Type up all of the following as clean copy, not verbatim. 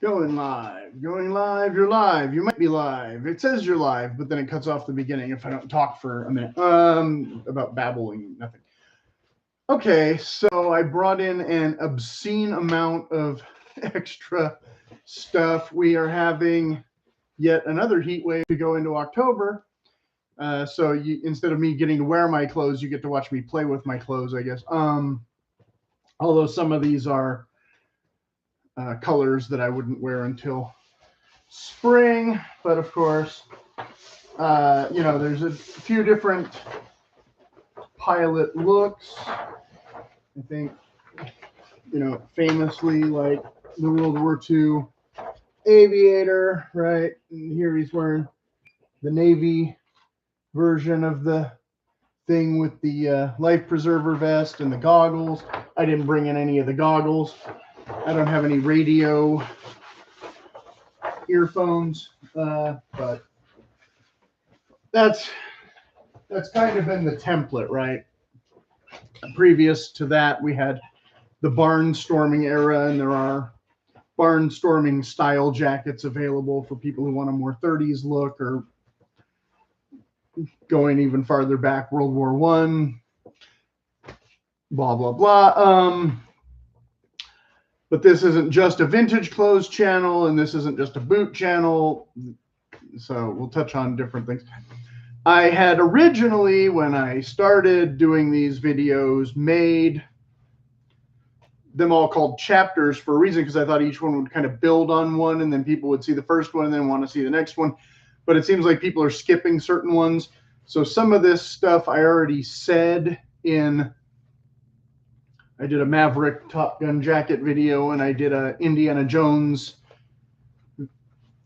Going live, going live, you're live. You might be live. It says you're live, but then it cuts off the beginning if I don't talk for a minute. About babbling, nothing. Okay, so I brought in an obscene amount of extra stuff. We are having yet another heat wave to go into October. Instead of me getting to wear my clothes, you get to watch me play with my clothes, I guess. Although some of these are colors that I wouldn't wear until spring, but of course, there's a few different pilot looks. I think, famously like the World War II Aviator, right? And here he's wearing the Navy version of the thing with the life preserver vest and the goggles. I didn't bring in any of the goggles. I don't have any radio earphones, but that's kind of been the template, right? Previous to that, we had the barnstorming era, and there are barnstorming style jackets available for people who want a more 30s look, or going even farther back, World War One, blah blah blah. But this isn't just a vintage clothes channel, and this isn't just a boot channel, so we'll touch on different things. I had originally, when I started doing these videos, made them all called chapters for a reason, because I thought each one would kind of build on one, and then people would see the first one and then want to see the next one. But it seems like people are skipping certain ones. So some of this stuff I already said in, I did a Maverick Top Gun jacket video, and I did a Indiana Jones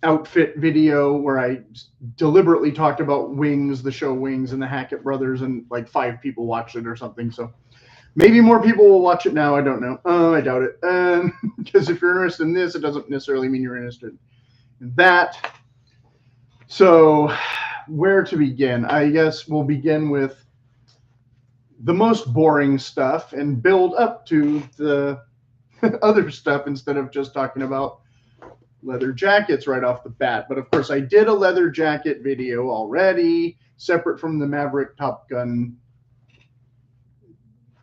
outfit video where I deliberately talked about Wings, the show Wings, and the Hackett brothers, and like 5 people watched it or something. So maybe more people will watch it now. I don't know. I doubt it. Because if you're interested in this, it doesn't necessarily mean you're interested in that. So where to begin? I guess we'll begin with the most boring stuff and build up to the other stuff instead of just talking about leather jackets right off the bat. But of course, I did a leather jacket video already, separate from the Maverick Top Gun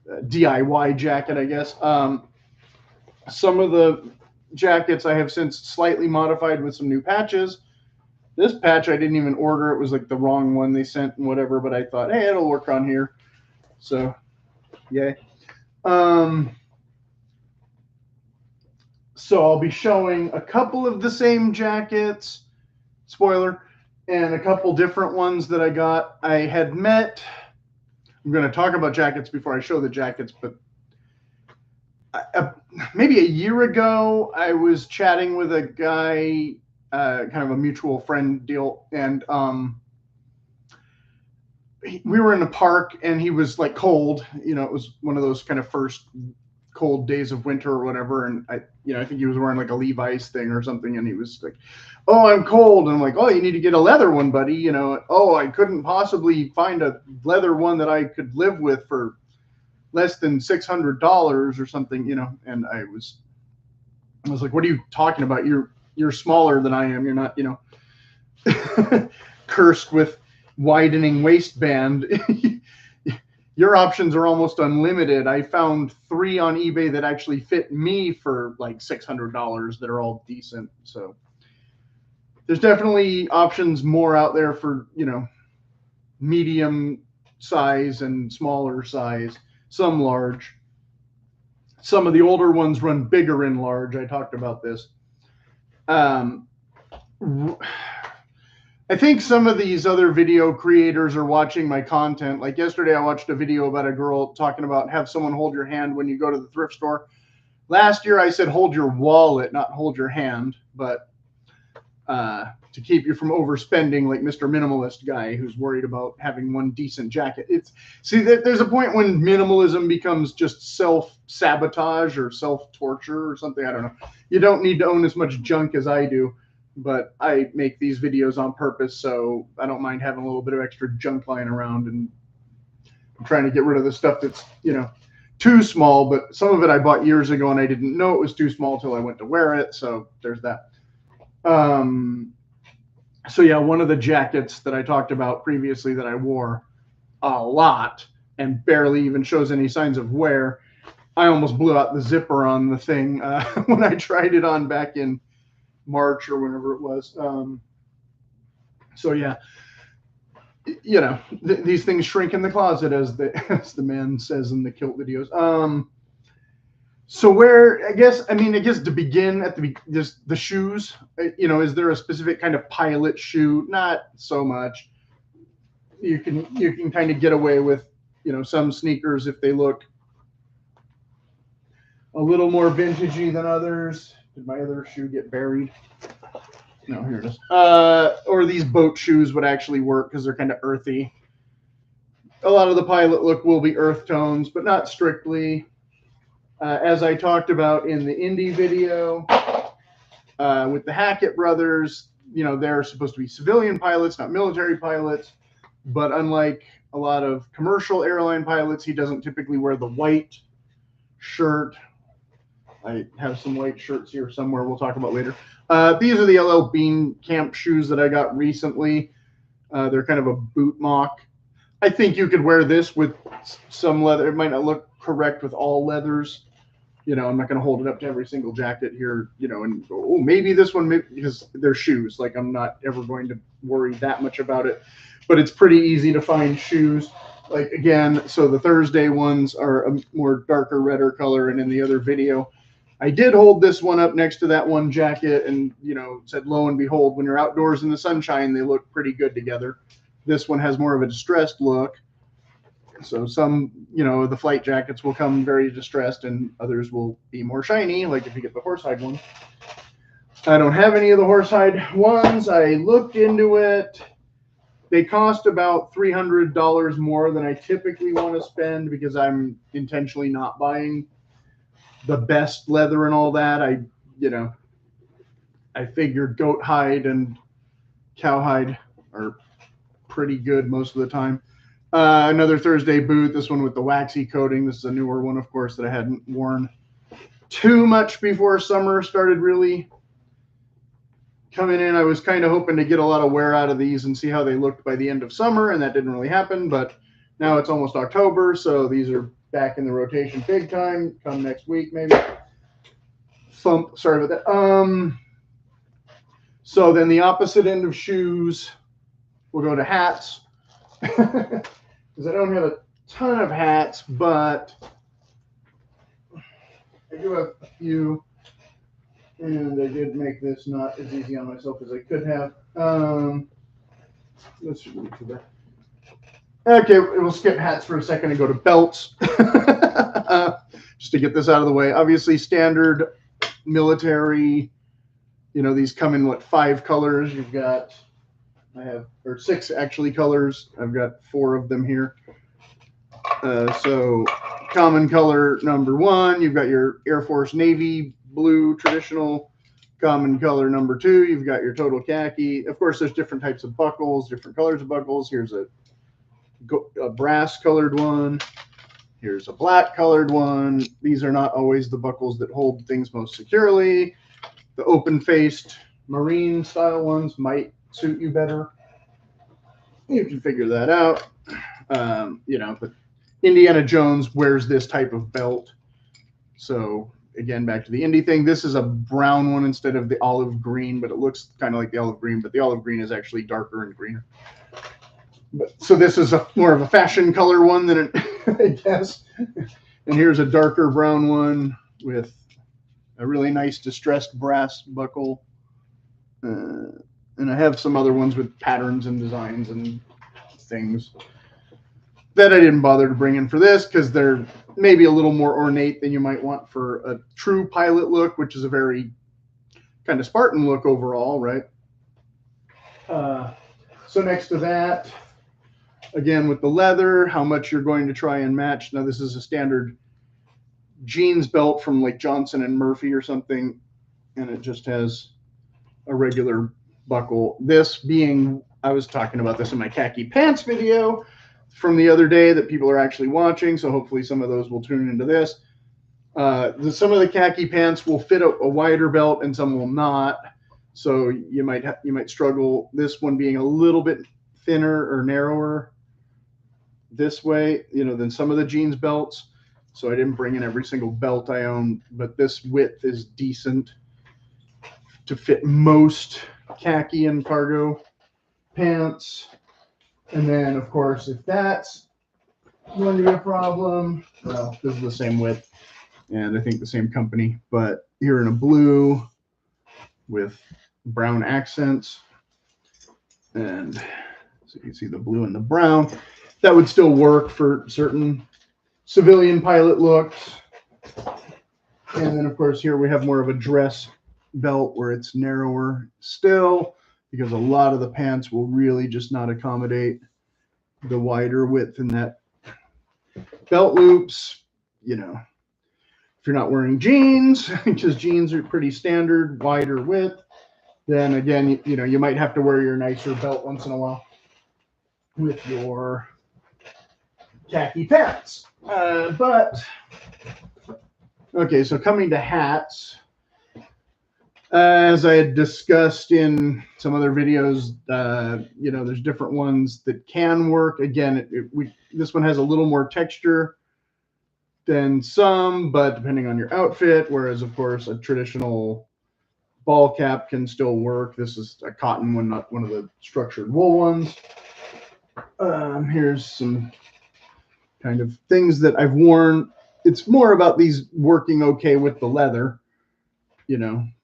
DIY jacket, I guess. Some of the jackets I have since slightly modified with some new patches. This patch I didn't even order. It was like the wrong one they sent and whatever, but I thought, hey, it'll work on here. So, yay. So I'll be showing a couple of the same jackets, spoiler, and a couple different ones that I got. I had met, I'm going to talk about jackets before I show the jackets, but maybe a year ago, I was chatting with a guy, kind of a mutual friend deal, and we were in a park, and he was like cold. It was one of those kind of first cold days of winter or whatever, and I think he was wearing like a Levi's thing or something, and he was like, oh, I'm cold. And I'm like, oh, you need to get a leather one, buddy. Oh, I couldn't possibly find a leather one that I could live with for less than $600 or something, and I was like, what are you talking about? You're smaller than I am. You're not, cursed with widening waistband. Your options are almost unlimited. I found 3 on eBay that actually fit me for like $600 that are all decent. So there's definitely options more out there for, medium size and smaller size, some large. Some of the older ones run bigger in large. I talked about this. I think some of these other video creators are watching my content. Like yesterday, I watched a video about a girl talking about have someone hold your hand when you go to the thrift store. Last year, I said hold your wallet, not hold your hand, but to keep you from overspending like Mr. Minimalist guy who's worried about having one decent jacket. There's a point when minimalism becomes just self-sabotage or self-torture or something. I don't know. You don't need to own as much junk as I do. But I make these videos on purpose, so I don't mind having a little bit of extra junk lying around, and I'm trying to get rid of the stuff that's, too small, but some of it I bought years ago and I didn't know it was too small till I went to wear it. So there's that. So yeah, one of the jackets that I talked about previously that I wore a lot and barely even shows any signs of wear, I almost blew out the zipper on the thing when I tried it on back in March or whenever it was. So yeah, you know, these things shrink in the closet, as the man says in the kilt videos. So where, I guess to begin at just the shoes, you know, is there a specific kind of pilot shoe? Not so much. You can kind of get away with, you know, some sneakers if they look a little more vintagey than others. Did my other shoe get buried? No, here it is. Or these boat shoes would actually work because they're kind of earthy. A lot of the pilot look will be earth tones, but not strictly. As I talked about in the Indy video with the Hackett brothers, you know, they're supposed to be civilian pilots, not military pilots. But unlike a lot of commercial airline pilots, he doesn't typically wear the white shirt. I have some white shirts here somewhere we'll talk about later. These are the LL Bean camp shoes that I got recently. They're kind of a boot mock. I think you could wear this with some leather. It might not look correct with all leathers. You know, I'm not going to hold it up to every single jacket here, you know, and oh, maybe this one, because they're shoes. Like, I'm not ever going to worry that much about it. But it's pretty easy to find shoes. Like, again, so the Thursday ones are a more darker, redder color. And in the other video, I did hold this one up next to that one jacket and, you know, said, lo and behold, when you're outdoors in the sunshine, they look pretty good together. This one has more of a distressed look. So some, you know, the flight jackets will come very distressed and others will be more shiny, like if you get the horsehide one. I don't have any of the horsehide ones. I looked into it. They cost about $300 more than I typically want to spend because I'm intentionally not buying the best leather and all that. I figured goat hide and cowhide are pretty good most of the time. Another Thursday boot, this one with the waxy coating. This is a newer one, of course, that I hadn't worn too much before summer started really coming in. I was kind of hoping to get a lot of wear out of these and see how they looked by the end of summer, and that didn't really happen, but now it's almost October, so these are back in the rotation big time. Come next week, maybe. Sorry about that. So then the opposite end of shoes, we'll go to hats. Because I don't have a ton of hats, but I do have a few, and I did make this not as easy on myself as I could have. Let's just move to that. Okay, we'll skip hats for a second and go to belts. Just to get this out of the way. Obviously, standard military, you know, these come in, 5 colors? You've got, or 6 actually colors. I've got 4 of them here. So common color number 1, you've got your Air Force Navy blue traditional. Common color number 2, you've got your total khaki. Of course, there's different types of buckles, different colors of buckles. Here's a brass colored one. Here's a black colored one. These are not always the buckles that hold things most securely. The open-faced marine style ones might suit you better. You can figure that out. You know, but Indiana Jones wears this type of belt. So again, back to the Indy thing. This is a brown one instead of the olive green, but it looks kind of like the olive green, but the olive green is actually darker and greener. So this is more of a fashion color one than I guess. And here's a darker brown one with a really nice distressed brass buckle. And I have some other ones with patterns and designs and things that I didn't bother to bring in for this because they're maybe a little more ornate than you might want for a true pilot look, which is a very kind of Spartan look overall, right? So next to that, again, with the leather, how much you're going to try and match. Now, this is a standard jeans belt from like Johnson and Murphy or something, and it just has a regular buckle. This being, I was talking about this in my khaki pants video, from the other day that people are actually watching, so hopefully some of those will tune into this. Some of the khaki pants will fit a wider belt and some will not. So you might struggle. This one being a little bit thinner or narrower this way, than some of the jeans belts. So I didn't bring in every single belt I own, but this width is decent to fit most khaki and cargo pants. And then, of course, if that's going to be a problem, well, this is the same width and I think the same company, but here in a blue with brown accents. And so you can see the blue and the brown. That would still work for certain civilian pilot looks. And then, of course, here we have more of a dress belt where it's narrower still, because a lot of the pants will really just not accommodate the wider width in that belt loops. If you're not wearing jeans, because jeans are pretty standard, wider width, then again, you might have to wear your nicer belt once in a while with your khaki pants. But okay, so coming to hats, as I had discussed in some other videos, there's different ones that can work. Again, this one has a little more texture than some, but depending on your outfit, whereas of course a traditional ball cap can still work. This is a cotton one, not one of the structured wool ones. Here's some kind of things that I've worn. It's more about these working okay with the leather,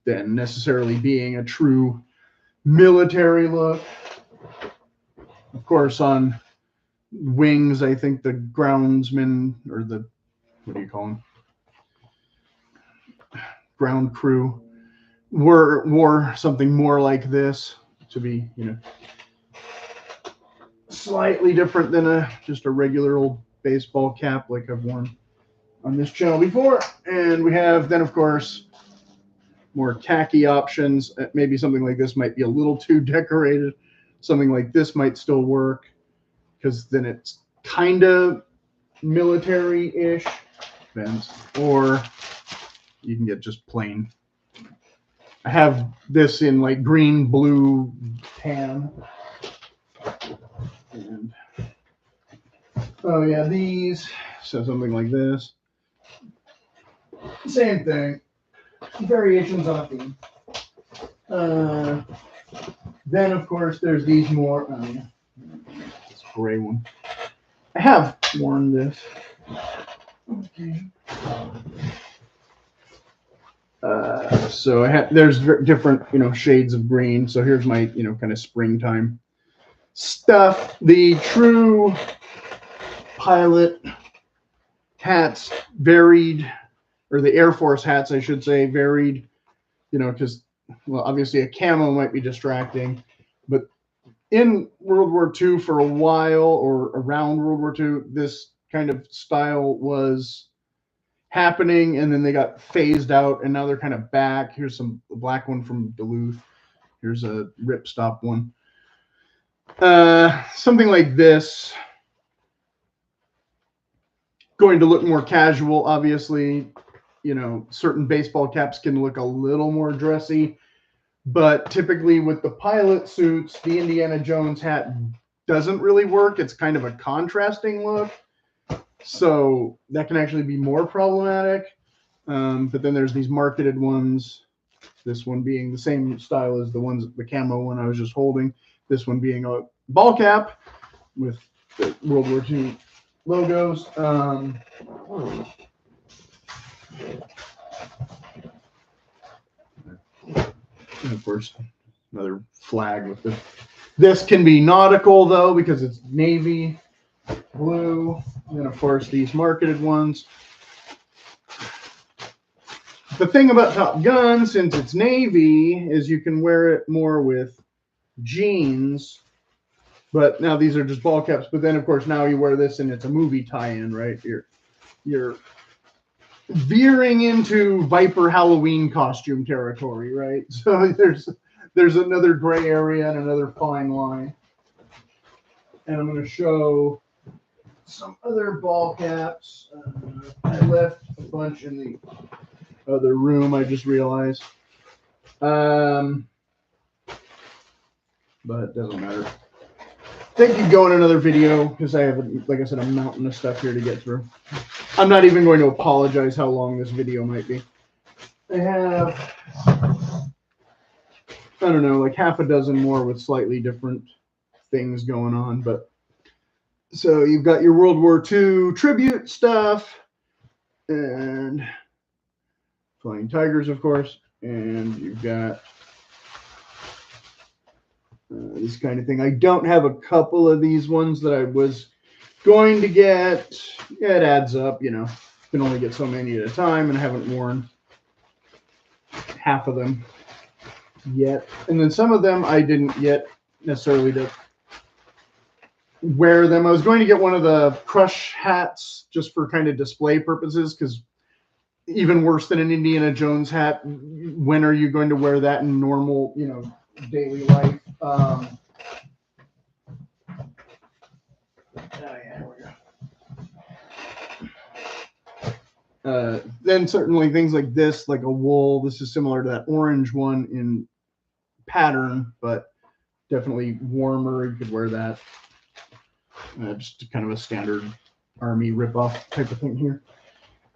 than necessarily being a true military look. Of course, on wings, I think the groundsmen, or the, what do you call them? Ground crew wore something more like this to be, slightly different than just a regular old baseball cap like I've worn on this channel before. And we have then, of course, more khaki options. Maybe something like this might be a little too decorated. Something like this might still work, because then it's kind of military-ish. Or you can get just plain. I have this in like green, blue, tan. And, oh yeah, these. So something like this. Same thing. Variations on a theme. Then, of course, there's these more. This gray one. I have worn this. Okay. So there's different, shades of green. So here's my, kind of springtime stuff. The true pilot hats varied, or the Air Force hats, I should say, varied, because, well, obviously a camo might be distracting, but in World War II for a while, or around World War II, this kind of style was happening, and then they got phased out, and now they're kind of back. Here's a black one from Duluth. Here's a ripstop one. Something like this, going to look more casual, obviously. Certain baseball caps can look a little more dressy, but typically with the pilot suits, the Indiana Jones hat doesn't really work. It's kind of a contrasting look, so that can actually be more problematic. But then there's these marketed ones, this one being the same style as the camo one I was just holding, this one being a ball cap with the World War II logos. And of course, another flag with this. This can be nautical, though, because it's navy blue. And then, of course, these marketed ones. The thing about Top Gun, since it's navy, is you can wear it more with jeans. But now these are just ball caps. But then, of course, now you wear this and it's a movie tie-in, right? You're veering into Viper Halloween costume territory, right? So there's another gray area and another fine line. And I'm going to show some other ball caps. I left a bunch in the other room, I just realized. But it doesn't matter. I think you go in another video because I have, like I said, a mountain of stuff here to get through. I'm not even going to apologize how long this video might be. I have, I don't know, like half a dozen more with slightly different things going on. But so you've got your World War II tribute stuff and Flying Tigers, of course, and you've got this kind of thing. I don't have a couple of these ones that I was going to get. Yeah, it adds up, you know. You can only get so many at a time, and I haven't worn half of them yet. And then some of them I didn't get necessarily to wear them. I was going to get one of the crush hats just for kind of display purposes, because even worse than an Indiana Jones hat, when are you going to wear that in normal, you know, daily life? Then certainly things like this, like a wool. This is similar to that orange one in pattern, but definitely warmer. You could wear that. Just kind of a standard army ripoff type of thing here.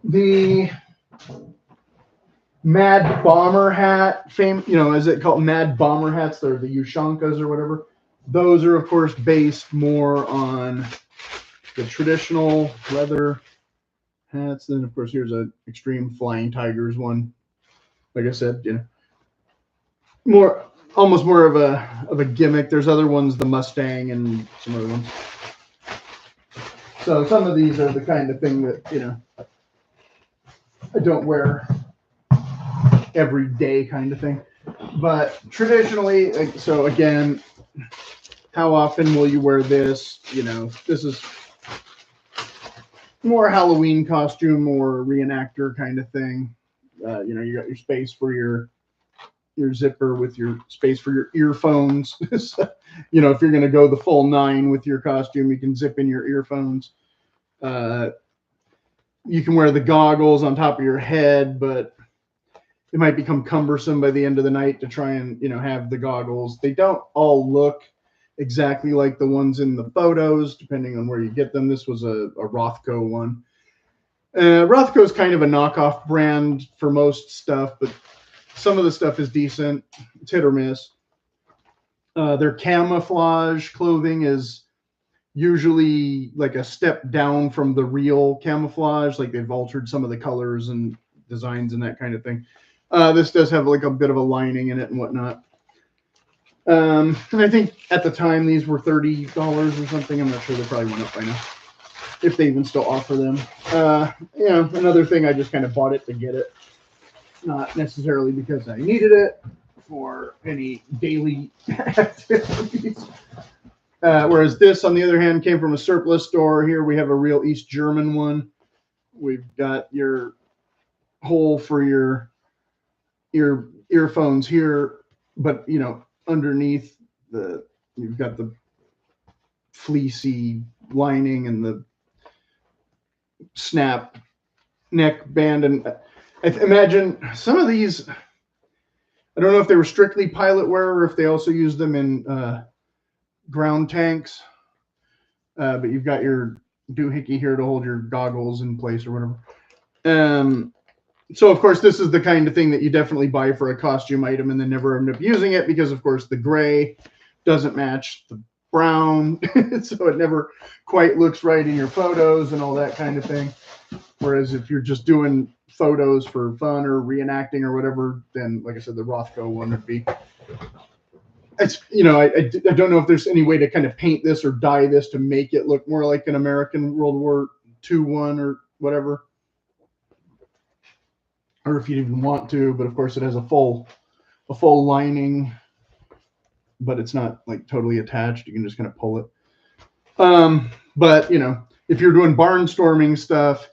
The Mad Bomber hat, you know, is it called Mad Bomber hats? They're the Ushankas or whatever. Those are, of course, based more on the traditional leather hats. Then, of course, here's an Extreme Flying Tigers one. Like I said, you know, almost more of a gimmick. There's other ones, the Mustang and some other ones. So some of these are the kind of thing that, you know, I don't wear every day kind of thing. But traditionally, so again, how often will you wear this? You know, this is more Halloween costume or reenactor kind of thing. You know, you got your space for your zipper with your space for your earphones. So, you know, if you're going to go the full 9 with your costume, you can zip in your earphones. You can wear the goggles on top of your head, but it might become cumbersome by the end of the night to try and, you know, have the goggles. They don't all look exactly like the ones in the photos, depending on where you get them. This was a Rothko one. Rothko is kind of a knockoff brand for most stuff, but some of the stuff is decent. It's hit or miss. Their camouflage clothing is usually like a step down from the real camouflage. Like they've altered some of the colors and designs and that kind of thing. This does have like a bit of a lining in it and whatnot. And I think at the time these were $30 or something. I'm not sure. They probably went up by now, if they even still offer them. You know, another thing, I just kind of bought it to get it, not necessarily because I needed it for any daily activities. Whereas this, on the other hand, came from a surplus store. Here we have a real East German one. We've got your hole for your earphones here, but you know, underneath you've got the fleecy lining and the snap neck band. And I imagine some of these, I don't know if they were strictly pilot wear or if they also used them in ground tanks. But you've got your doohickey here to hold your goggles in place or whatever. So, of course, this is the kind of thing that you definitely buy for a costume item and then never end up using it because, of course, the gray doesn't match the brown. So it never quite looks right in your photos and all that kind of thing. Whereas if you're just doing photos for fun or reenacting or whatever, then, like I said, the Rothko one would be. It's, you know, I don't know if there's any way to kind of paint this or dye this to make it look more like an American World War II one or whatever. Or if you even want to, but of course it has a full lining, but it's not like totally attached. You can just kind of pull it. But you know, if you're doing barnstorming stuff,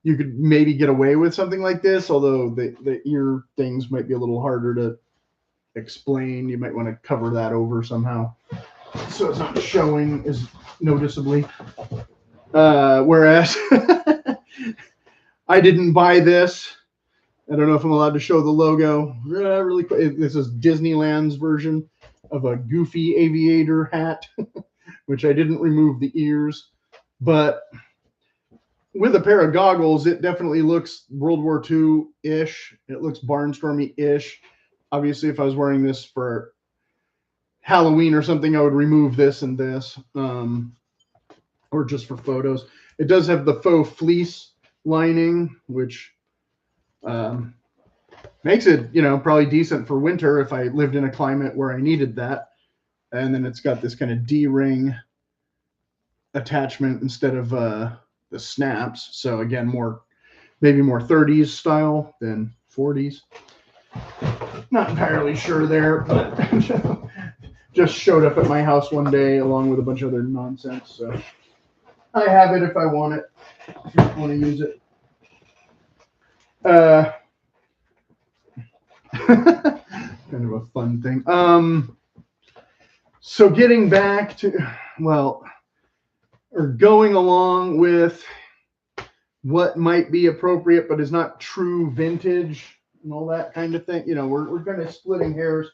you could maybe get away with something like this, although the ear things might be a little harder to explain. You might want to cover that over somehow so it's not showing as noticeably. Whereas I didn't buy this. I don't know if I'm allowed to show the logo really quick. This is Disneyland's version of a goofy aviator hat, which I didn't remove the ears. But with a pair of goggles, it definitely looks World War II-ish. It looks barnstormy-ish. Obviously, if I was wearing this for Halloween or something, I would remove this and this, or just for photos. It does have the faux fleece lining, which makes it, you know, probably decent for winter if I lived in a climate where I needed that. And then it's got this kind of D-ring attachment instead of the snaps. So again, maybe more 30s style than 40s. Not entirely sure there, but just showed up at my house one day along with a bunch of other nonsense. So I have it if I want it, if I want to use it. Kind of a fun thing. So getting back to, well, or going along with what might be appropriate but is not true vintage and all that kind of thing. You know, we're kind of splitting hairs.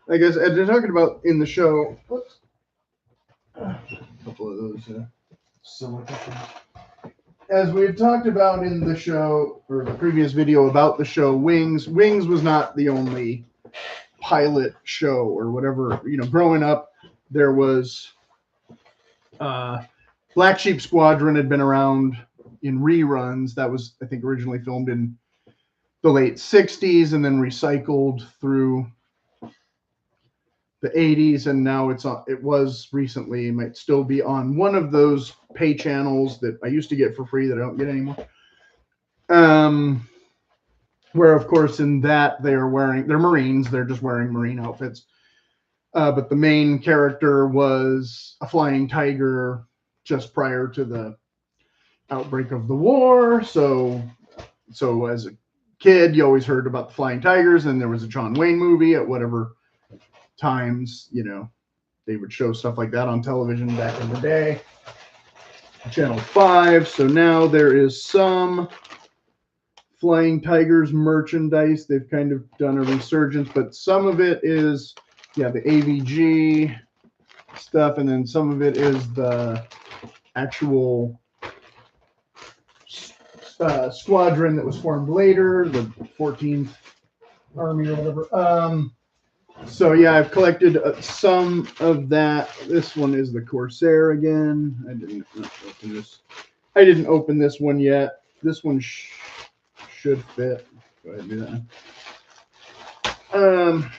I guess as they're talking about in the show, whoops, a couple of those silica things. As we had talked about in the show, or the previous video about the show, Wings was not the only pilot show or whatever. You know, growing up, there was Black Sheep Squadron had been around in reruns. That was, I think, originally filmed in the late 60s and then recycled through the 80s, and now it was recently, might still be on one of those pay channels that I used to get for free that I don't get anymore. Where of course in that they're Marines, they're just wearing Marine outfits. But the main character was a flying tiger just prior to the outbreak of the war. So as a kid, you always heard about the Flying Tigers, and there was a John Wayne movie at whatever times, you know, they would show stuff like that on television back in the day. Channel 5. So now there is some Flying Tigers merchandise. They've kind of done a resurgence, but some of it is, yeah, the AVG stuff, and then some of it is the actual squadron that was formed later, the 14th Army or whatever. So yeah, I've collected some of that. This one is the Corsair again. I didn't open this. I didn't open this one yet. This one should fit. Go ahead and do that.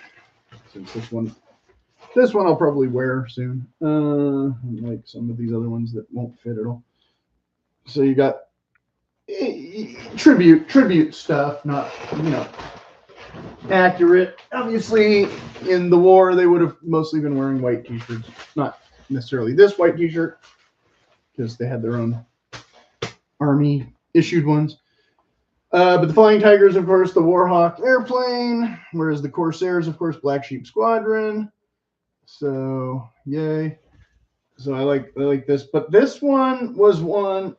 Since this one I'll probably wear soon. Like some of these other ones that won't fit at all. So you got tribute stuff, not, you know, accurate. Obviously, in the war, they would have mostly been wearing white t-shirts. Not necessarily this white t-shirt, because they had their own Army issued ones. But the Flying Tigers, of course, the Warhawk airplane, whereas the Corsairs, of course, Black Sheep Squadron. So, yay. So I like this. But this one was one,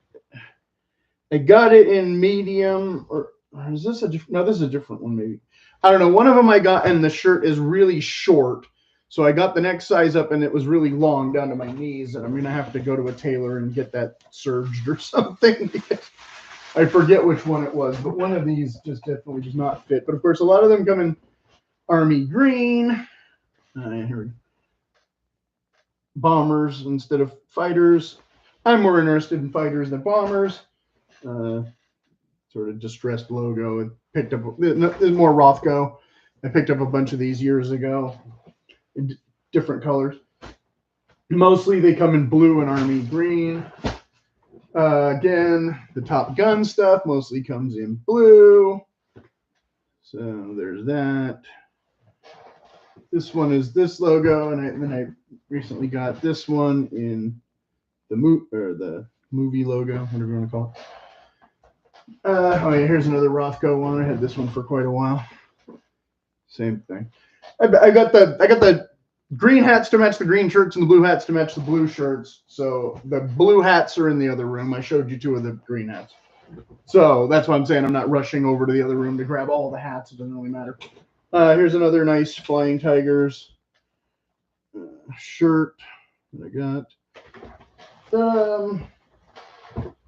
I got it in medium, or is this a different? No, this is a different one, maybe. I don't know. One of them I got, and the shirt is really short. So I got the next size up, and it was really long down to my knees. And I'm going to have to go to a tailor and get that serged or something. I forget which one it was, but one of these just definitely does not fit. But of course, a lot of them come in Army green. Here we go. Bombers instead of fighters. I'm more interested in fighters than bombers. Sort of distressed logo. And picked up, there's more Rothko. I picked up a bunch of these years ago in different colors. Mostly they come in blue and Army green. Again, the Top Gun stuff mostly comes in blue. So there's that. This one is this logo, and then I recently got this one in the movie logo, whatever you want to call it. Oh yeah, here's another Rothko one. I had this one for quite a while. Same thing. I got the green hats to match the green shirts and the blue hats to match the blue shirts. So the blue hats are in the other room. I showed you 2 of the green hats. So that's why I'm saying I'm not rushing over to the other room to grab all the hats. It doesn't really matter. Here's another nice Flying Tigers shirt that I got.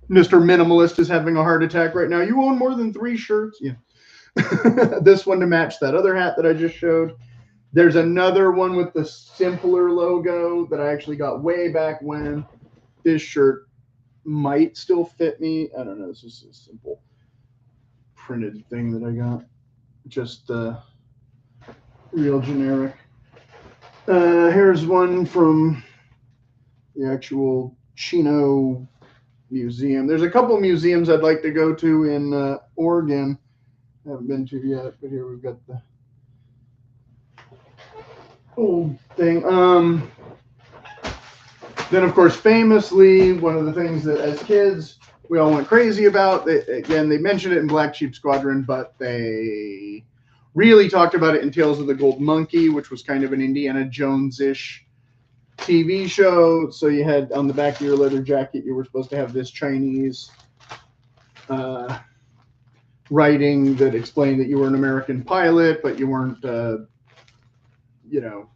Mr. Minimalist is having a heart attack right now. You own more than 3 shirts? Yeah. This one to match that other hat that I just showed. There's another one with the simpler logo that I actually got way back when. This shirt might still fit me. I don't know. It's just a simple printed thing that I got. Just real generic. Here's one from the actual Chino Museum. There's a couple museums I'd like to go to in Oregon. I haven't been to yet, but here we've got the old thing. Then, of course, famously, one of the things that as kids we all went crazy about, again, they mentioned it in Black Sheep Squadron, but they really talked about it in Tales of the Gold Monkey, which was kind of an Indiana Jones-ish TV show. So you had on the back of your leather jacket, you were supposed to have this Chinese writing that explained that you were an American pilot, but you weren't, you know,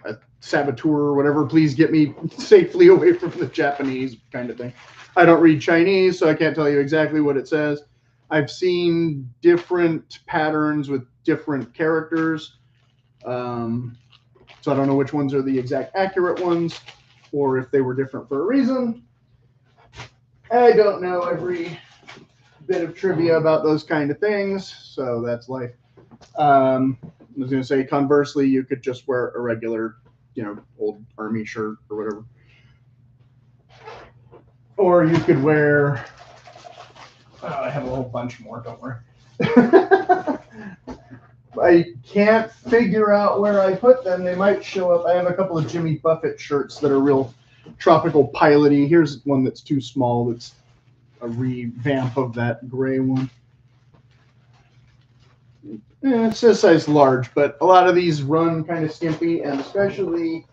a saboteur or whatever. Please get me safely away from the Japanese kind of thing. I don't read Chinese, so I can't tell you exactly what it says. I've seen different patterns with different characters. So I don't know which ones are the exact accurate ones or if they were different for a reason. I don't know every bit of trivia about those kind of things, so that's life. I was going to say, conversely, you could just wear a regular, you know, old army shirt or whatever. Or you could wear, I have a whole bunch more, don't worry. I can't figure out where I put them. They might show up. I have a couple of Jimmy Buffett shirts that are real tropical piloty. Here's one that's too small. That's a revamp of that gray one. It says size large, but a lot of these run kind of skimpy, and especially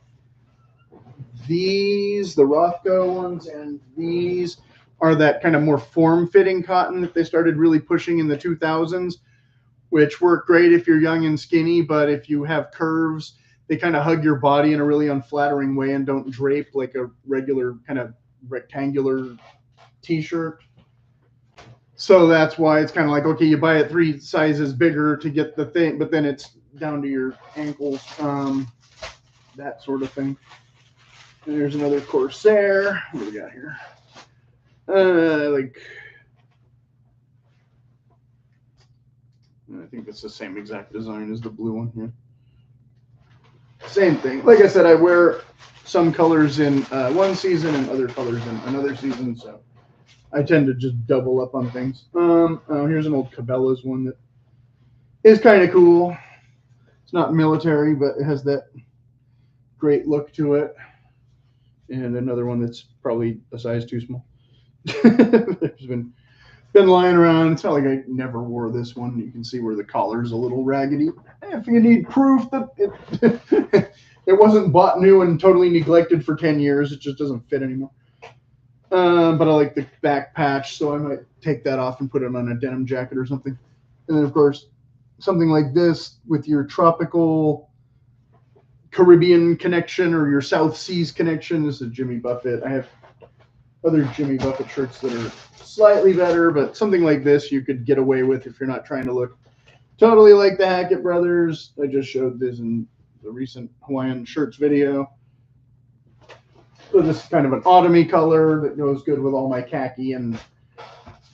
these, the Rothko ones, and these are that kind of more form-fitting cotton that they started really pushing in the 2000s, which work great if you're young and skinny, but if you have curves, they kind of hug your body in a really unflattering way and don't drape like a regular kind of rectangular t-shirt. So that's why it's kind of like, okay, you buy it 3 sizes bigger to get the thing, but then it's down to your ankles, that sort of thing. And there's another Corsair. What do we got here? I think it's the same exact design as the blue one here. Same thing. Like I said, I wear some colors in one season and other colors in another season, so I tend to just double up on things. Oh, here's an old Cabela's one that is kind of cool. It's not military, but it has that great look to it. And another one that's probably a size too small. There's been lying around. It's not like I never wore this one. You can see where the collar's a little raggedy. If you need proof that it wasn't bought new and totally neglected for 10 years, it just doesn't fit anymore. But I like the back patch, so I might take that off and put it on a denim jacket or something. And then, of course, something like this with your tropical Caribbean connection or your South Seas connection. This is Jimmy Buffett. I have other Jimmy Buffett shirts that are slightly better, but something like this you could get away with if you're not trying to look totally like the Hackett brothers. I just showed this in the recent Hawaiian shirts video. So this is kind of an autumny color that goes good with all my khaki and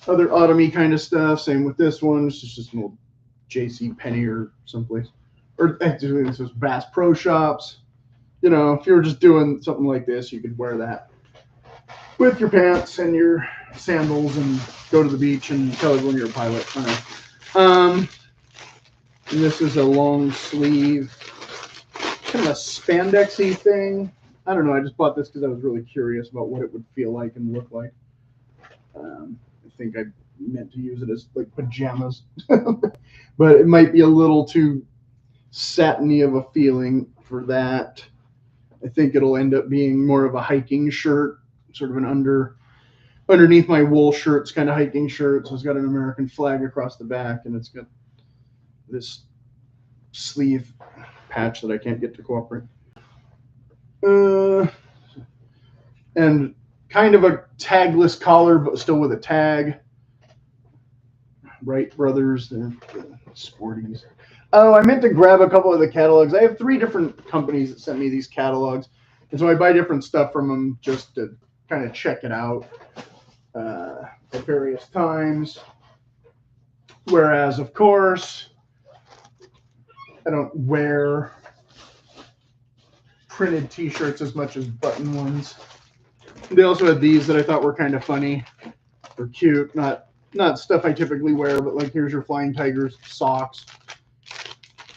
other autumny kind of stuff. Same with this one. It's just an old J.C. Penney or someplace. Or actually, this was Bass Pro Shops. You know, if you were just doing something like this, you could wear that with your pants and your sandals and go to the beach and tell everyone you're a pilot. I know. And this is a long sleeve, kind of a spandexy thing. I don't know. I just bought this because I was really curious about what it would feel like and look like. I think I meant to use it as like pajamas, but it might be a little too satiny of a feeling for that. I think it'll end up being more of a hiking shirt, sort of an underneath my wool shirts kind of hiking shirt. So it's got an American flag across the back, and it's got this sleeve patch that I can't get to cooperate. And kind of a tagless collar, but still with a tag. Wright Brothers, they're sporties. Oh, I meant to grab a couple of the catalogs. I have 3 different companies that sent me these catalogs, and so I buy different stuff from them just to kind of check it out at various times. Whereas, of course, I don't wear printed T-shirts as much as button ones. They also had these that I thought were kind of funny or cute. Not stuff I typically wear, but like here's your Flying Tigers socks.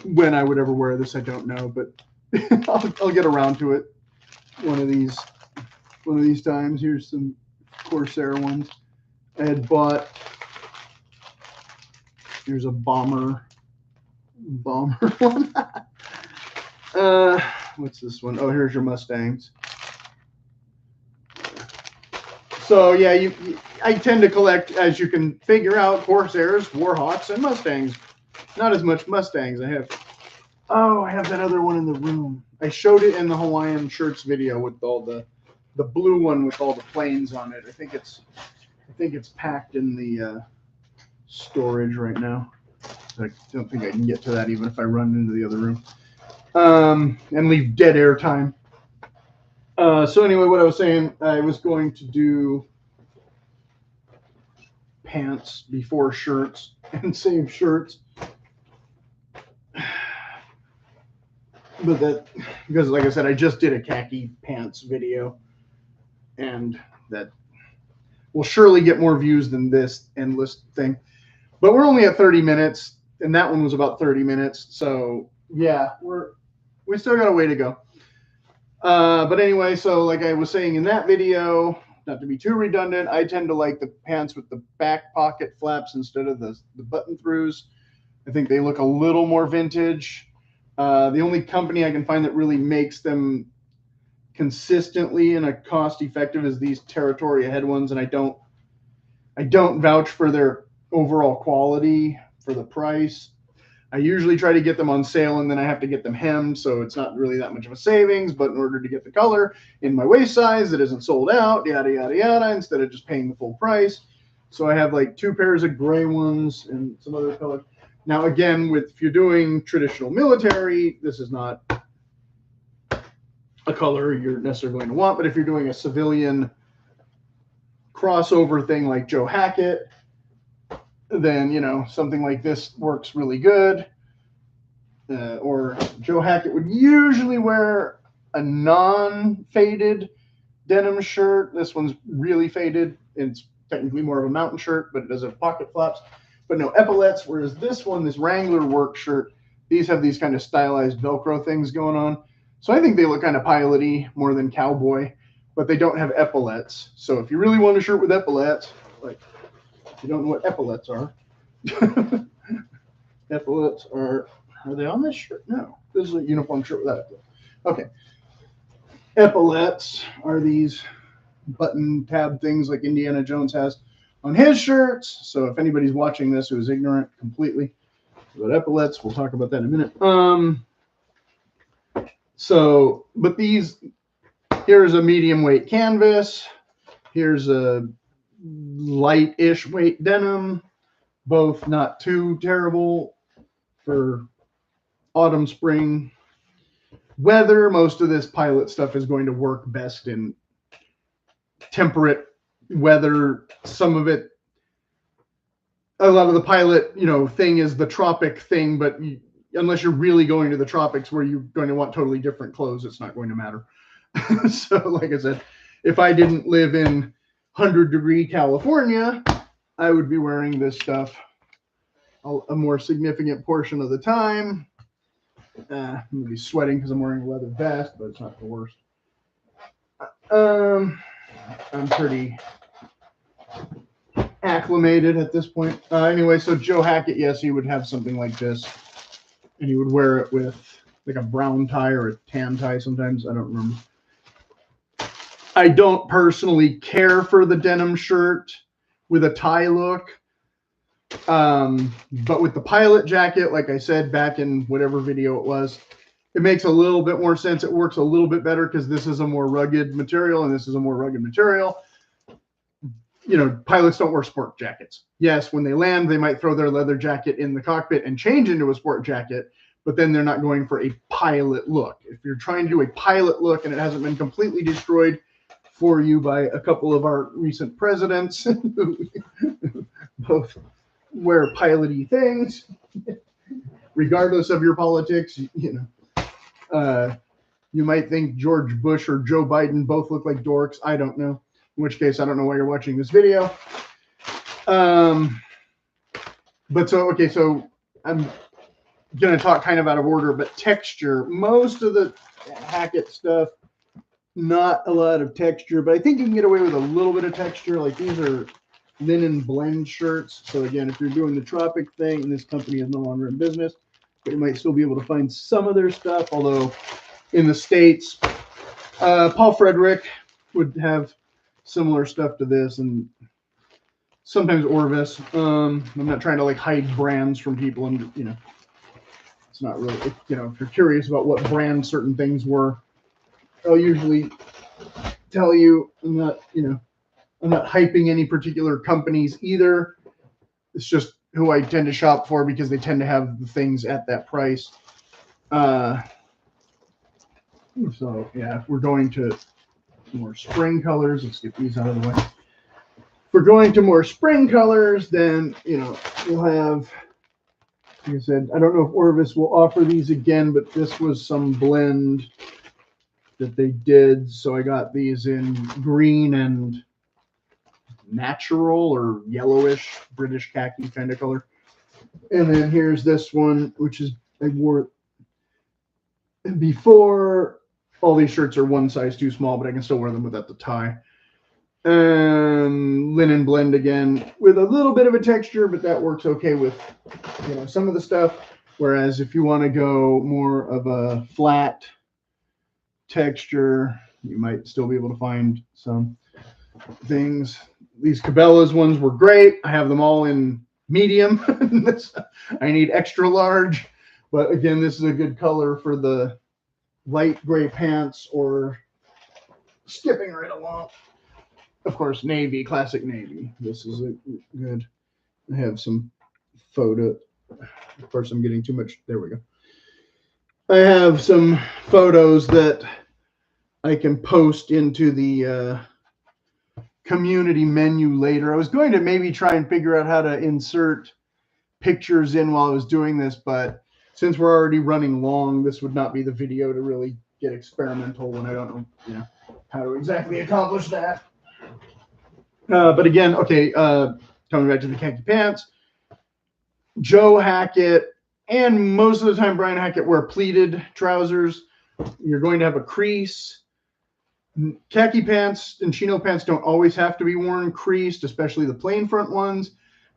When I would ever wear this, I don't know, but I'll get around to it one of these times. Here's some Corsair ones. I had bought. Here's a bomber one. What's this one? Oh, here's your Mustangs. So yeah, I tend to collect, as you can figure out, Corsairs, Warhawks, and Mustangs. Not as much Mustangs. I have that other one in the room. I showed it in the Hawaiian shirts video with all the blue one with all the planes on it. I think it's packed in the storage right now. I don't think I can get to that even if I run into the other room and leave dead air time. So anyway, what I was saying, I was going to do pants before shirts and save shirts. But because like I said, I just did a khaki pants video, and that will surely get more views than this endless thing. But we're only at 30 minutes, and that one was about 30 minutes. So yeah, we still got a way to go. But anyway, so like I was saying in that video, not to be too redundant, I tend to like the pants with the back pocket flaps instead of the button throughs. I think they look a little more vintage. The only company I can find that really makes them consistently and a cost effective is these Territory Ahead ones, and I don't vouch for their overall quality for the price. I usually try to get them on sale, and then I have to get them hemmed, so it's not really that much of a savings. But in order to get the color in my waist size that isn't sold out, yada yada yada, instead of just paying the full price, so I have like 2 pairs of gray ones and some other colors. Now, again, if you're doing traditional military, this is not a color you're necessarily going to want. But if you're doing a civilian crossover thing like Joe Hackett, then, something like this works really good. Or Joe Hackett would usually wear a non-faded denim shirt. This one's really faded. It's technically more of a mountain shirt, but it does have pocket flaps. But no epaulettes, whereas this Wrangler work shirt, these have these kind of stylized Velcro things going on. So I think they look kind of pilot-y more than cowboy, but they don't have epaulettes. So if you really want a shirt with epaulettes, like if you don't know what epaulettes are, epaulettes are they on this shirt? No, this is a uniform shirt without epaulettes. Okay. Epaulettes are these button tab things like Indiana Jones has on his shirts. So if anybody's watching this who is ignorant completely about epaulettes, we'll talk about that in a minute. But here's a medium weight canvas. Here's a light-ish weight denim. Both not too terrible for autumn, spring weather. Most of this pilot stuff is going to work best in temperate weather. Some of it, a lot of the pilot, thing is the tropic thing, but unless you're really going to the tropics where you're going to want totally different clothes, it's not going to matter. So like I said, if I didn't live in 100-degree California, I would be wearing this stuff a more significant portion of the time. I'm going to be sweating because I'm wearing a leather vest, but it's not the worst. I'm pretty acclimated at this point. Anyway, so Joe Hackett, yes, he would have something like this, and he would wear it with like a brown tie or a tan tie sometimes. I don't remember. I don't personally care for the denim shirt with a tie look. But with the pilot jacket, like I said back in whatever video it was, it makes a little bit more sense. It works a little bit better because this is a more rugged material and this is a more rugged material. You know, pilots don't wear sport jackets. Yes, when they land, they might throw their leather jacket in the cockpit and change into a sport jacket, but then they're not going for a pilot look. If you're trying to do a pilot look and it hasn't been completely destroyed for you by a couple of our recent presidents who both wear pilot-y things, regardless of your politics, you know, you might think George Bush or Joe Biden both look like dorks. I don't know. In which case, I don't know why you're watching this video. But so, okay, so I'm going to talk kind of out of order, but texture, most of the Hackett stuff, not a lot of texture, but I think you can get away with a little bit of texture. Like these are linen blend shirts. So again, if you're doing the tropic thing, and this company is no longer in business, but you might still be able to find some of their stuff. Although in the States, Paul Frederick would have similar stuff to this, and sometimes Orvis. I'm not trying to like hide brands from people, and you know, it's not really, you know, if you're curious about what brand certain things were, I'll usually tell you. I'm not, you know, I'm not hyping any particular companies either. It's just who I tend to shop for because they tend to have the things at that price. So yeah, if we're going to more spring colors, let's get these out of the way. If we're going to more spring colors, then, you know, we'll have, like I said, I don't know if Orvis will offer these again, but this was some blend that they did. So I got these in green and natural or yellowish British khaki kind of color. And then here's this one, which is, I wore it before. All these shirts are one size too small, but I can still wear them without the tie. And linen blend again with a little bit of a texture, but that works okay with, you know, some of the stuff. Whereas if you want to go more of a flat texture, you might still be able to find some things. These Cabela's ones were great. I have them all in medium. I need extra large, but again, this is a good color for the light gray pants or skipping right along. Of course, navy, classic navy. This is a good. I have some photo. Of course, I'm getting too much. There we go. I have some photos that I can post into the community menu later. I was going to maybe try and figure out how to insert pictures in while I was doing this, but since we're already running long, this would not be the video to really get experimental when I don't know, you know, how to exactly accomplish that. But again, okay, coming back to the khaki pants, Joe Hackett and most of the time Brian Hackett wear pleated trousers. You're going to have a crease. Khaki pants and chino pants don't always have to be worn creased, especially the plain front ones.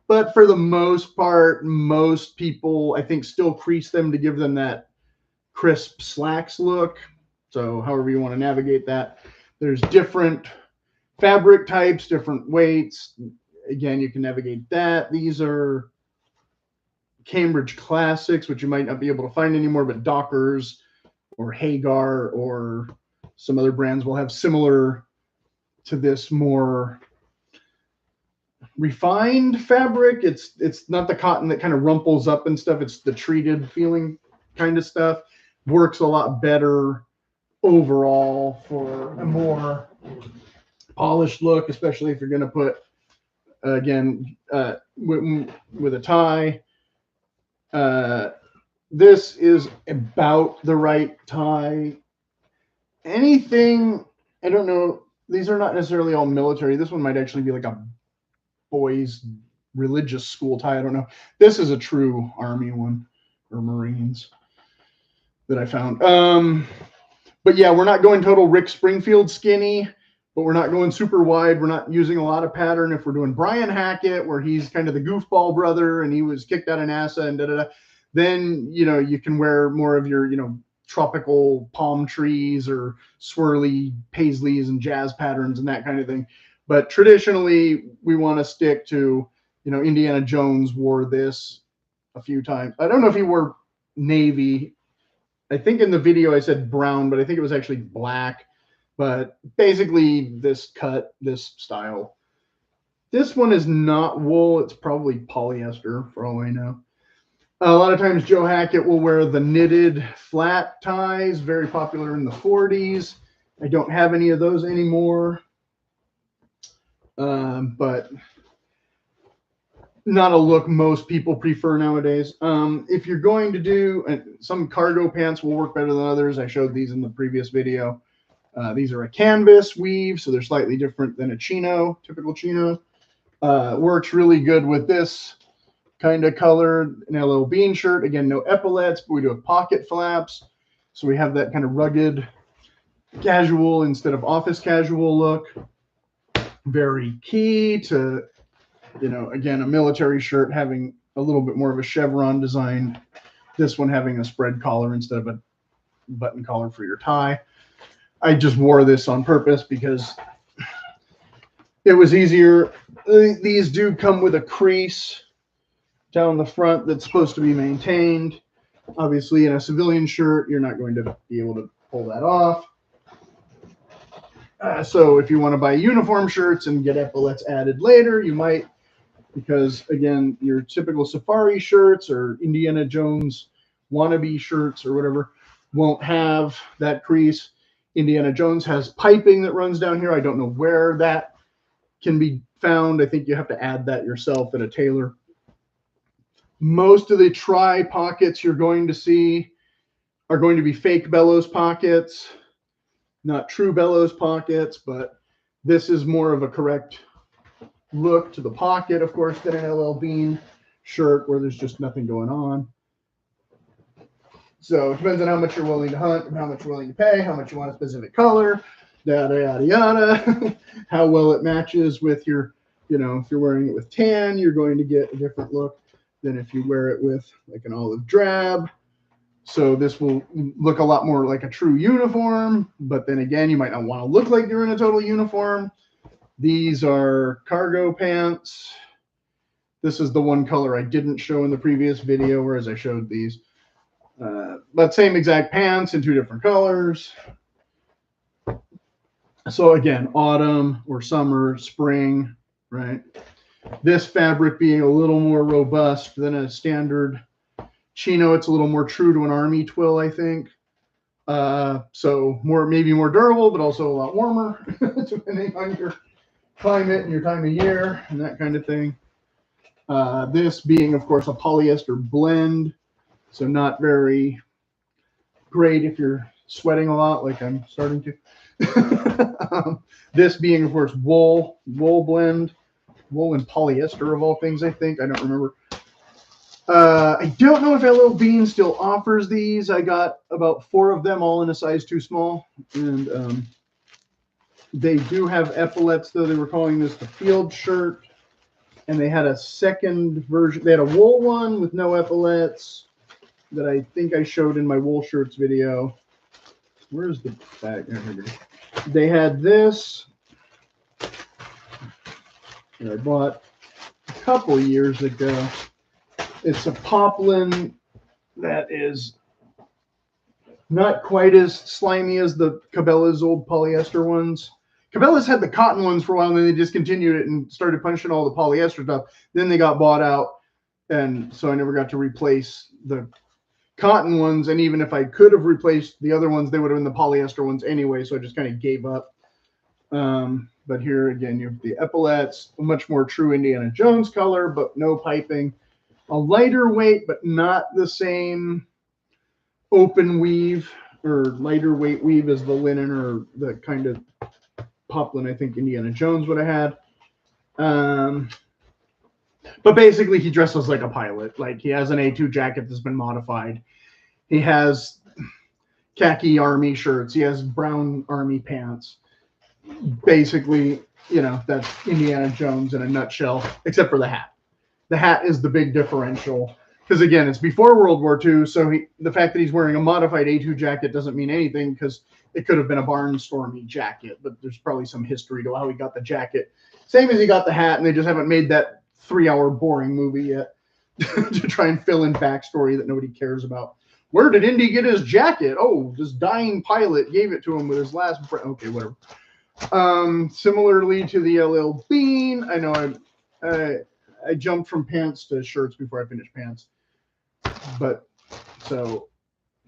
But for the most part, most people, I think, still crease them to give them that crisp slacks look. So however you want to navigate that. There's different fabric types, different weights. Again, you can navigate that. These are Cambridge Classics, which you might not be able to find anymore, but Dockers or Hagar or some other brands will have similar to this more refined fabric. It's not the cotton that kind of rumples up and stuff. It's the treated feeling kind of stuff. Works a lot better overall for a more polished look, especially if you're going to put, again, with a tie. This is about the right tie. Anything, I don't know, these are not necessarily all military. This one might actually be like a boys' religious school tie. I don't know. This is a true Army one or Marines that I found. But yeah, we're not going total Rick Springfield skinny, but we're not going super wide. We're not using a lot of pattern. If we're doing Brian Hackett, where he's kind of the goofball brother and he was kicked out of NASA and da-da-da, then, you know, you can wear more of your, you know, tropical palm trees or swirly paisleys and jazz patterns and that kind of thing. But traditionally, we want to stick to, you know, Indiana Jones wore this a few times. I don't know if he wore navy. I think in the video I said brown, but I think it was actually black. But basically this cut, this style. This one is not wool. It's probably polyester for all I know. A lot of times Joe Hackett will wear the knitted flat ties, very popular in the 40s. I don't have any of those anymore. But not a look most people prefer nowadays. If you're going to do some cargo pants will work better than others. I showed these in the previous video. These are a canvas weave, so they're slightly different than a chino, typical chino. Works really good with this kind of color. And a little bean shirt. Again, no epaulets, but we do have pocket flaps. So we have that kind of rugged casual instead of office casual look. Very key to, you know, again, a military shirt having a little bit more of a chevron design. This one having a spread collar instead of a button collar for your tie. I just wore this on purpose because it was easier. These do come with a crease down the front that's supposed to be maintained. Obviously, in a civilian shirt, you're not going to be able to pull that off. So if you want to buy uniform shirts and get epaulets added later, you might, because again, your typical safari shirts or Indiana Jones wannabe shirts or whatever won't have that crease. Indiana Jones has piping that runs down here. I don't know where that can be found. I think you have to add that yourself at a tailor. Most of the tri pockets you're going to see are going to be fake bellows pockets. Not true bellows pockets, but this is more of a correct look to the pocket, of course, than an LL Bean shirt where there's just nothing going on. So it depends on how much you're willing to hunt and how much you're willing to pay, how much you want a specific color, yada, yada, yada, how well it matches with your, you know, if you're wearing it with tan, you're going to get a different look than if you wear it with like an olive drab. So this will look a lot more like a true uniform, but then again, you might not want to look like you're in a total uniform. These are cargo pants. This is the one color I didn't show in the previous video, whereas I showed these. But same exact pants in two different colors. So again, autumn or summer, spring, right? This fabric being a little more robust than a standard chino. It's a little more true to an army twill, I think. So maybe more durable, but also a lot warmer, depending on your climate and your time of year and that kind of thing. This being, of course, a polyester blend, so not very great if you're sweating a lot, like I'm starting to. This being, of course, wool blend, wool and polyester of all things, I think. I don't remember. I don't know if LL Bean still offers these. I got about 4 of them, all in a size too small. And they do have epaulets, though. They were calling this the field shirt. And they had a second version. They had a wool one with no epaulets that I think I showed in my wool shirts video. Where's the bag? They had this that I bought a couple years ago. It's a poplin that is not quite as slimy as the Cabela's old polyester ones. Cabela's had the cotton ones for a while, and then they discontinued it and started punching all the polyester stuff. Then they got bought out, and so I never got to replace the cotton ones. And even if I could have replaced the other ones, they would have been the polyester ones anyway, so I just kind of gave up. But here again, you have the epaulets, a much more true Indiana Jones color, but no piping. A lighter weight, but not the same open weave or lighter weight weave as the linen or the kind of poplin I think Indiana Jones would have had. But basically he dresses like a pilot. Like he has an A2 jacket that's been modified. He has khaki army shirts. He has brown army pants. Basically, you know, that's Indiana Jones in a nutshell, except for the hat. The hat is the big differential because again, it's before World War II, so the fact that he's wearing a modified A2 jacket doesn't mean anything, because it could have been a barnstormy jacket, but there's probably some history to how he got the jacket. Same as he got the hat, and they just haven't made that 3-hour boring movie yet to try and fill in backstory that nobody cares about. Where did Indy get his jacket? Oh, this dying pilot gave it to him with his last breath. Okay, whatever. Similarly to the LL Bean, I know I jumped from pants to shirts before I finished pants. But so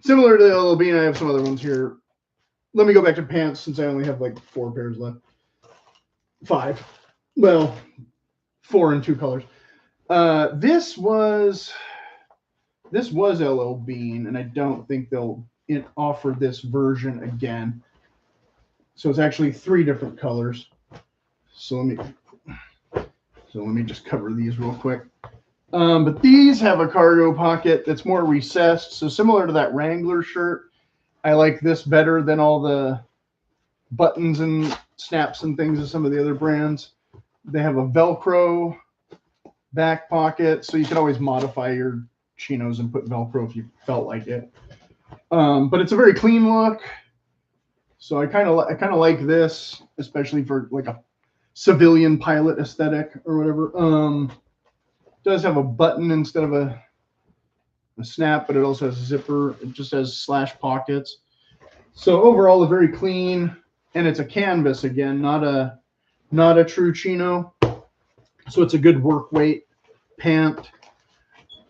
similar to the LL Bean, I have some other ones here. Let me go back to pants since I only have like 4 pairs left. 5. Well, 4 in 2 colors. This was LL Bean, and I don't think they'll offer this version again. So it's actually 3 different colors. So let me just cover these real quick. But these have a cargo pocket that's more recessed. So similar to that Wrangler shirt, I like this better than all the buttons and snaps and things of some of the other brands. They have a Velcro back pocket, so you can always modify your chinos and put Velcro if you felt like it. But it's a very clean look. So I kind of like this, especially for like a civilian pilot aesthetic or whatever. It does have a button instead of a snap, but it also has a zipper. It just has slash pockets. So overall, a very clean, and it's a canvas again, not a true chino. So it's a good work weight pant.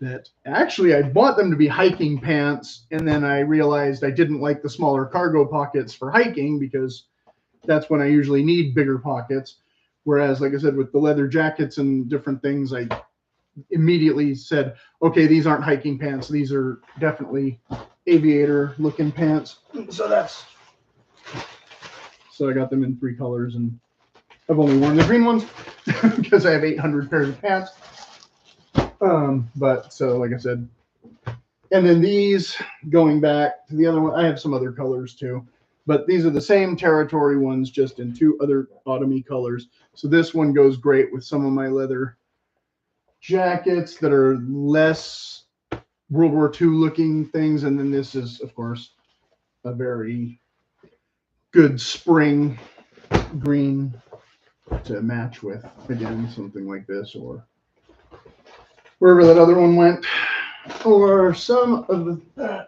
That actually I bought them to be hiking pants, and then I realized I didn't like the smaller cargo pockets for hiking because that's when I usually need bigger pockets. Whereas, like I said, with the leather jackets and different things, I immediately said, okay, these aren't hiking pants. These are definitely aviator looking pants. So I got them in 3 colors, and I've only worn the green ones because I have 800 pairs of pants. But so like I said, and then these, going back to the other one, I have some other colors too, but these are the same territory ones, just in 2 other autumny colors. So this one goes great with some of my leather jackets that are less World War II looking things. And then this is, of course, a very good spring green to match with, again, something like this, or wherever that other one went, or some of the,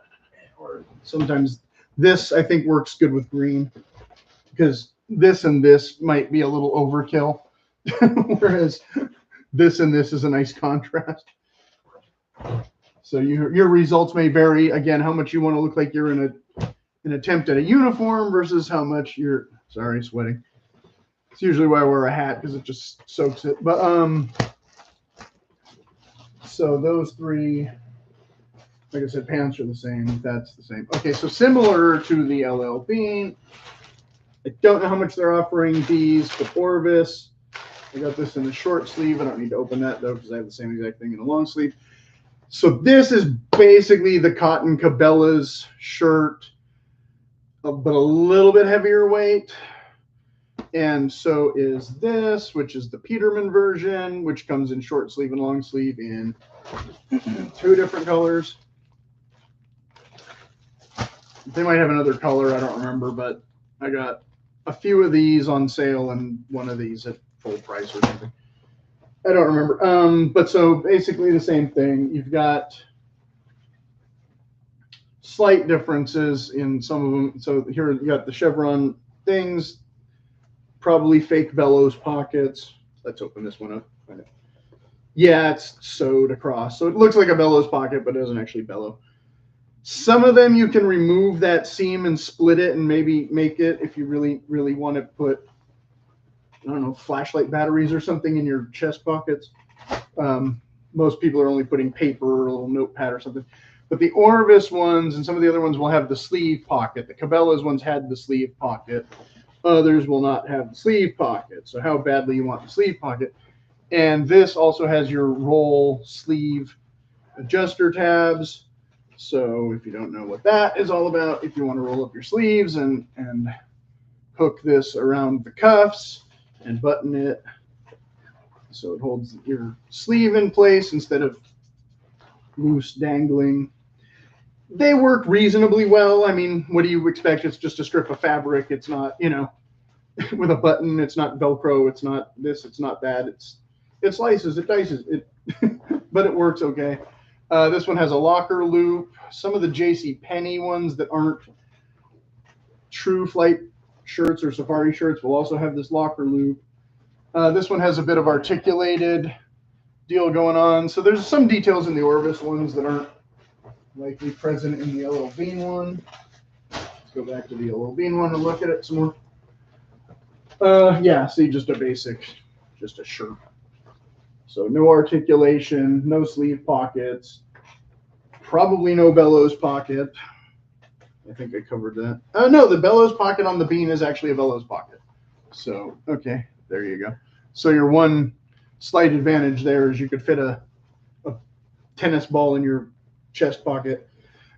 or sometimes this I think works good with green, because this and this might be a little overkill, whereas this and this is a nice contrast. So your results may vary. Again, how much you want to look like you're in an attempt at a uniform versus how much you're, sorry, sweating. It's usually why I wear a hat, because it just soaks it. But so those 3, like I said, pants are the same. That's the same. Okay, so similar to the LL Bean, I don't know how much they're offering these, but Orvis, I got this in the short sleeve. I don't need to open that though, because I have the same exact thing in a long sleeve. So this is basically the cotton Cabela's shirt, but a little bit heavier weight. And so is this, which is the Peterman version, which comes in short sleeve and long sleeve in 2 different colors. They might have another color, I don't remember, but I got a few of these on sale and one of these at full price or something. I don't remember. But so basically the same thing. You've got slight differences in some of them. So here you got the chevron things, probably fake bellows pockets. Let's open this one up. Yeah, it's sewed across. So it looks like a bellows pocket, but it doesn't actually bellow. Some of them you can remove that seam and split it and maybe make it, if you really, really want to put, I don't know, flashlight batteries or something in your chest pockets. Most people are only putting paper or a little notepad or something. But the Orvis ones and some of the other ones will have the sleeve pocket. The Cabela's ones had the sleeve pocket. Others will not have the sleeve pocket. So how badly you want the sleeve pocket. And this also has your roll sleeve adjuster tabs. So if you don't know what that is all about, if you want to roll up your sleeves and hook this around the cuffs and button it so it holds your sleeve in place instead of loose, dangling. They work reasonably well. I mean, what do you expect? It's just a strip of fabric. It's not, you know, with a button. It's not Velcro. It's not this. It's not that. It slices. It dices. It, but it works okay. This one has a locker loop. Some of the J.C. Penney ones that aren't true flight shirts or safari shirts will also have this locker loop. This one has a bit of articulated deal going on. So there's some details in the Orvis ones that aren't likely present in the LL Bean one. Let's go back to the LL Bean one and look at it some more. Yeah, see, just a basic, just a shirt. So no articulation, no sleeve pockets, probably no bellows pocket. I think I covered that. No, the bellows pocket on the Bean is actually a bellows pocket. So, okay, there you go. So your one slight advantage there is you could fit a tennis ball in your chest pocket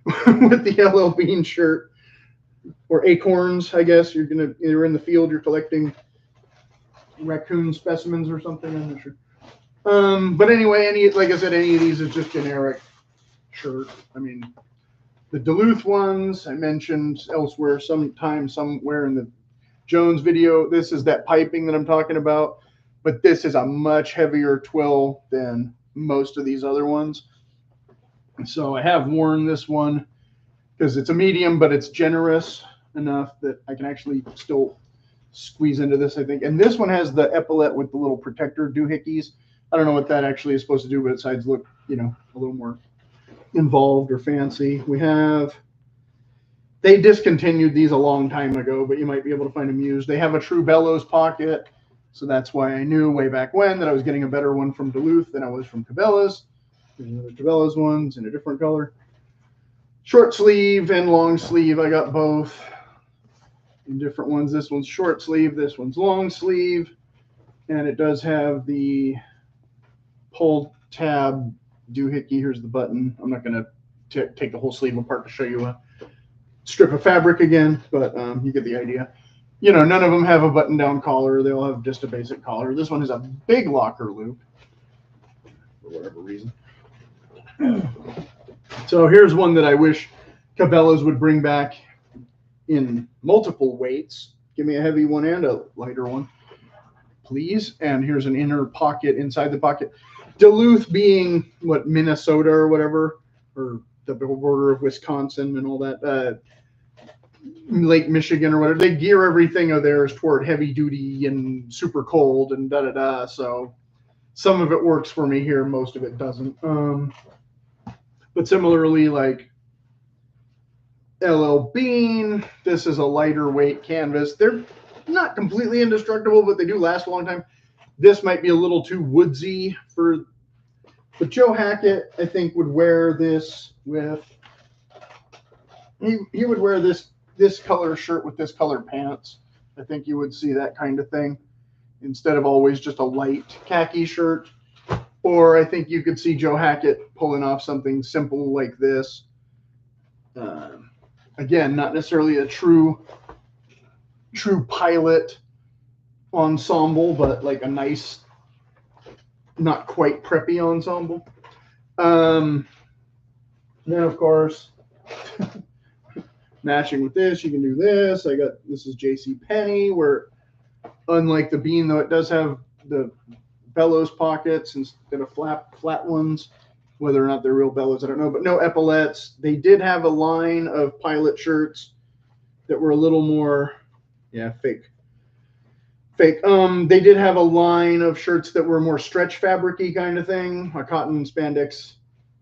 with the LL Bean shirt, or acorns, I guess. You're in the field, you're collecting raccoon specimens or something. I'm not sure. But anyway, like I said, any of these is just generic shirt. I mean, the Duluth ones I mentioned elsewhere, sometime, somewhere in the Jones video. This is that piping that I'm talking about, but this is a much heavier twill than most of these other ones. So I have worn this one because it's a medium, but it's generous enough that I can actually still squeeze into this, I think. And this one has the epaulette with the little protector doohickeys. I don't know what that actually is supposed to do, but its sides look, you know, a little more involved or fancy. They discontinued these a long time ago, but you might be able to find them used. They have a true bellows pocket, so that's why I knew way back when that I was getting a better one from Duluth than I was from Cabela's. There's another Cabela's ones in a different color. Short sleeve and long sleeve, I got both in different ones. This one's short sleeve, this one's long sleeve, and it does have the pull tab doohickey. Here's the button. I'm not going to take the whole sleeve apart to show you a strip of fabric again, but you get the idea. You know, none of them have a button down collar. They all have just a basic collar. This one has a big locker loop for whatever reason. So here's one that I wish Cabela's would bring back in multiple weights. Give me a heavy one and a lighter one, please. And here's an inner pocket inside the pocket. Duluth being what, Minnesota or whatever, or the border of Wisconsin and all that, Lake Michigan or whatever, they gear everything of theirs toward heavy duty and super cold and da-da-da. So some of it works for me here, most of it doesn't. But similarly, like LL Bean, this is a lighter weight canvas. They're not completely indestructible, but they do last a long time. This might be a little too woodsy but Joe Hackett, I think, would wear this with, he would wear this color shirt with this color pants. I think you would see that kind of thing instead of always just a light khaki shirt. Or I think you could see Joe Hackett pulling off something simple like this. Again, not necessarily a true pilot ensemble, but like a nice, not quite preppy ensemble. Then of course, matching with this, you can do this. This is J.C. Penney, where unlike the Bean, though, it does have the bellows pockets instead of flat ones. Whether or not they're real bellows, I don't know, but no epaulettes. They did have a line of pilot shirts that were a little more, yeah, fake. They did have a line of shirts that were more stretch fabric-y kind of thing, a cotton spandex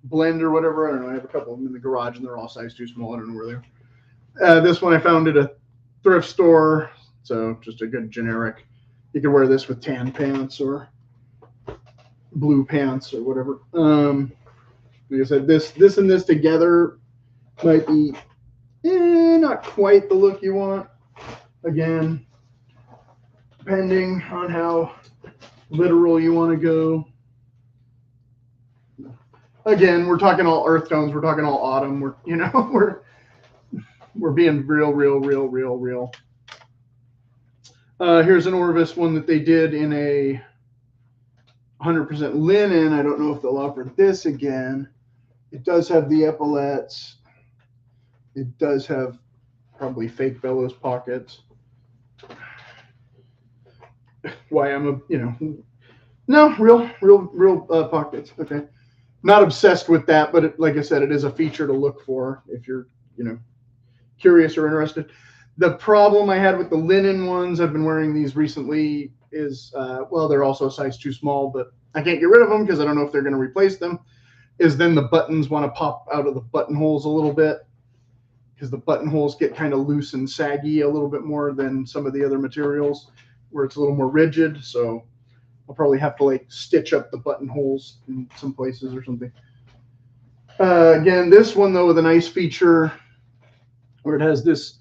blend or whatever. I don't know. I have a couple of them in the garage, and they're all size too small. I don't know where they are. This one I found at a thrift store, so just a good generic. You could wear this with tan pants or blue pants or whatever. Like I said, this and this together might be not quite the look you want. Again, depending on how literal you want to go. Again, we're talking all earth tones. We're talking all autumn. We're being real. Here's an Orvis one that they did in a 100% linen. I don't know if they'll offer this again. It does have the epaulets. It does have probably fake bellows pockets. Why I'm a, no, real pockets. Okay. Not obsessed with that, but like I said, it is a feature to look for if you're, curious or interested. The problem I had with the linen ones, I've been wearing these recently, is, well, they're also a size too small, but I can't get rid of them because I don't know if they're going to replace them, is then the buttons want to pop out of the buttonholes a little bit because the buttonholes get kind of loose and saggy a little bit more than some of the other materials where it's a little more rigid. So I'll probably have to like stitch up the buttonholes in some places or something. Again, this one though with a nice feature where it has this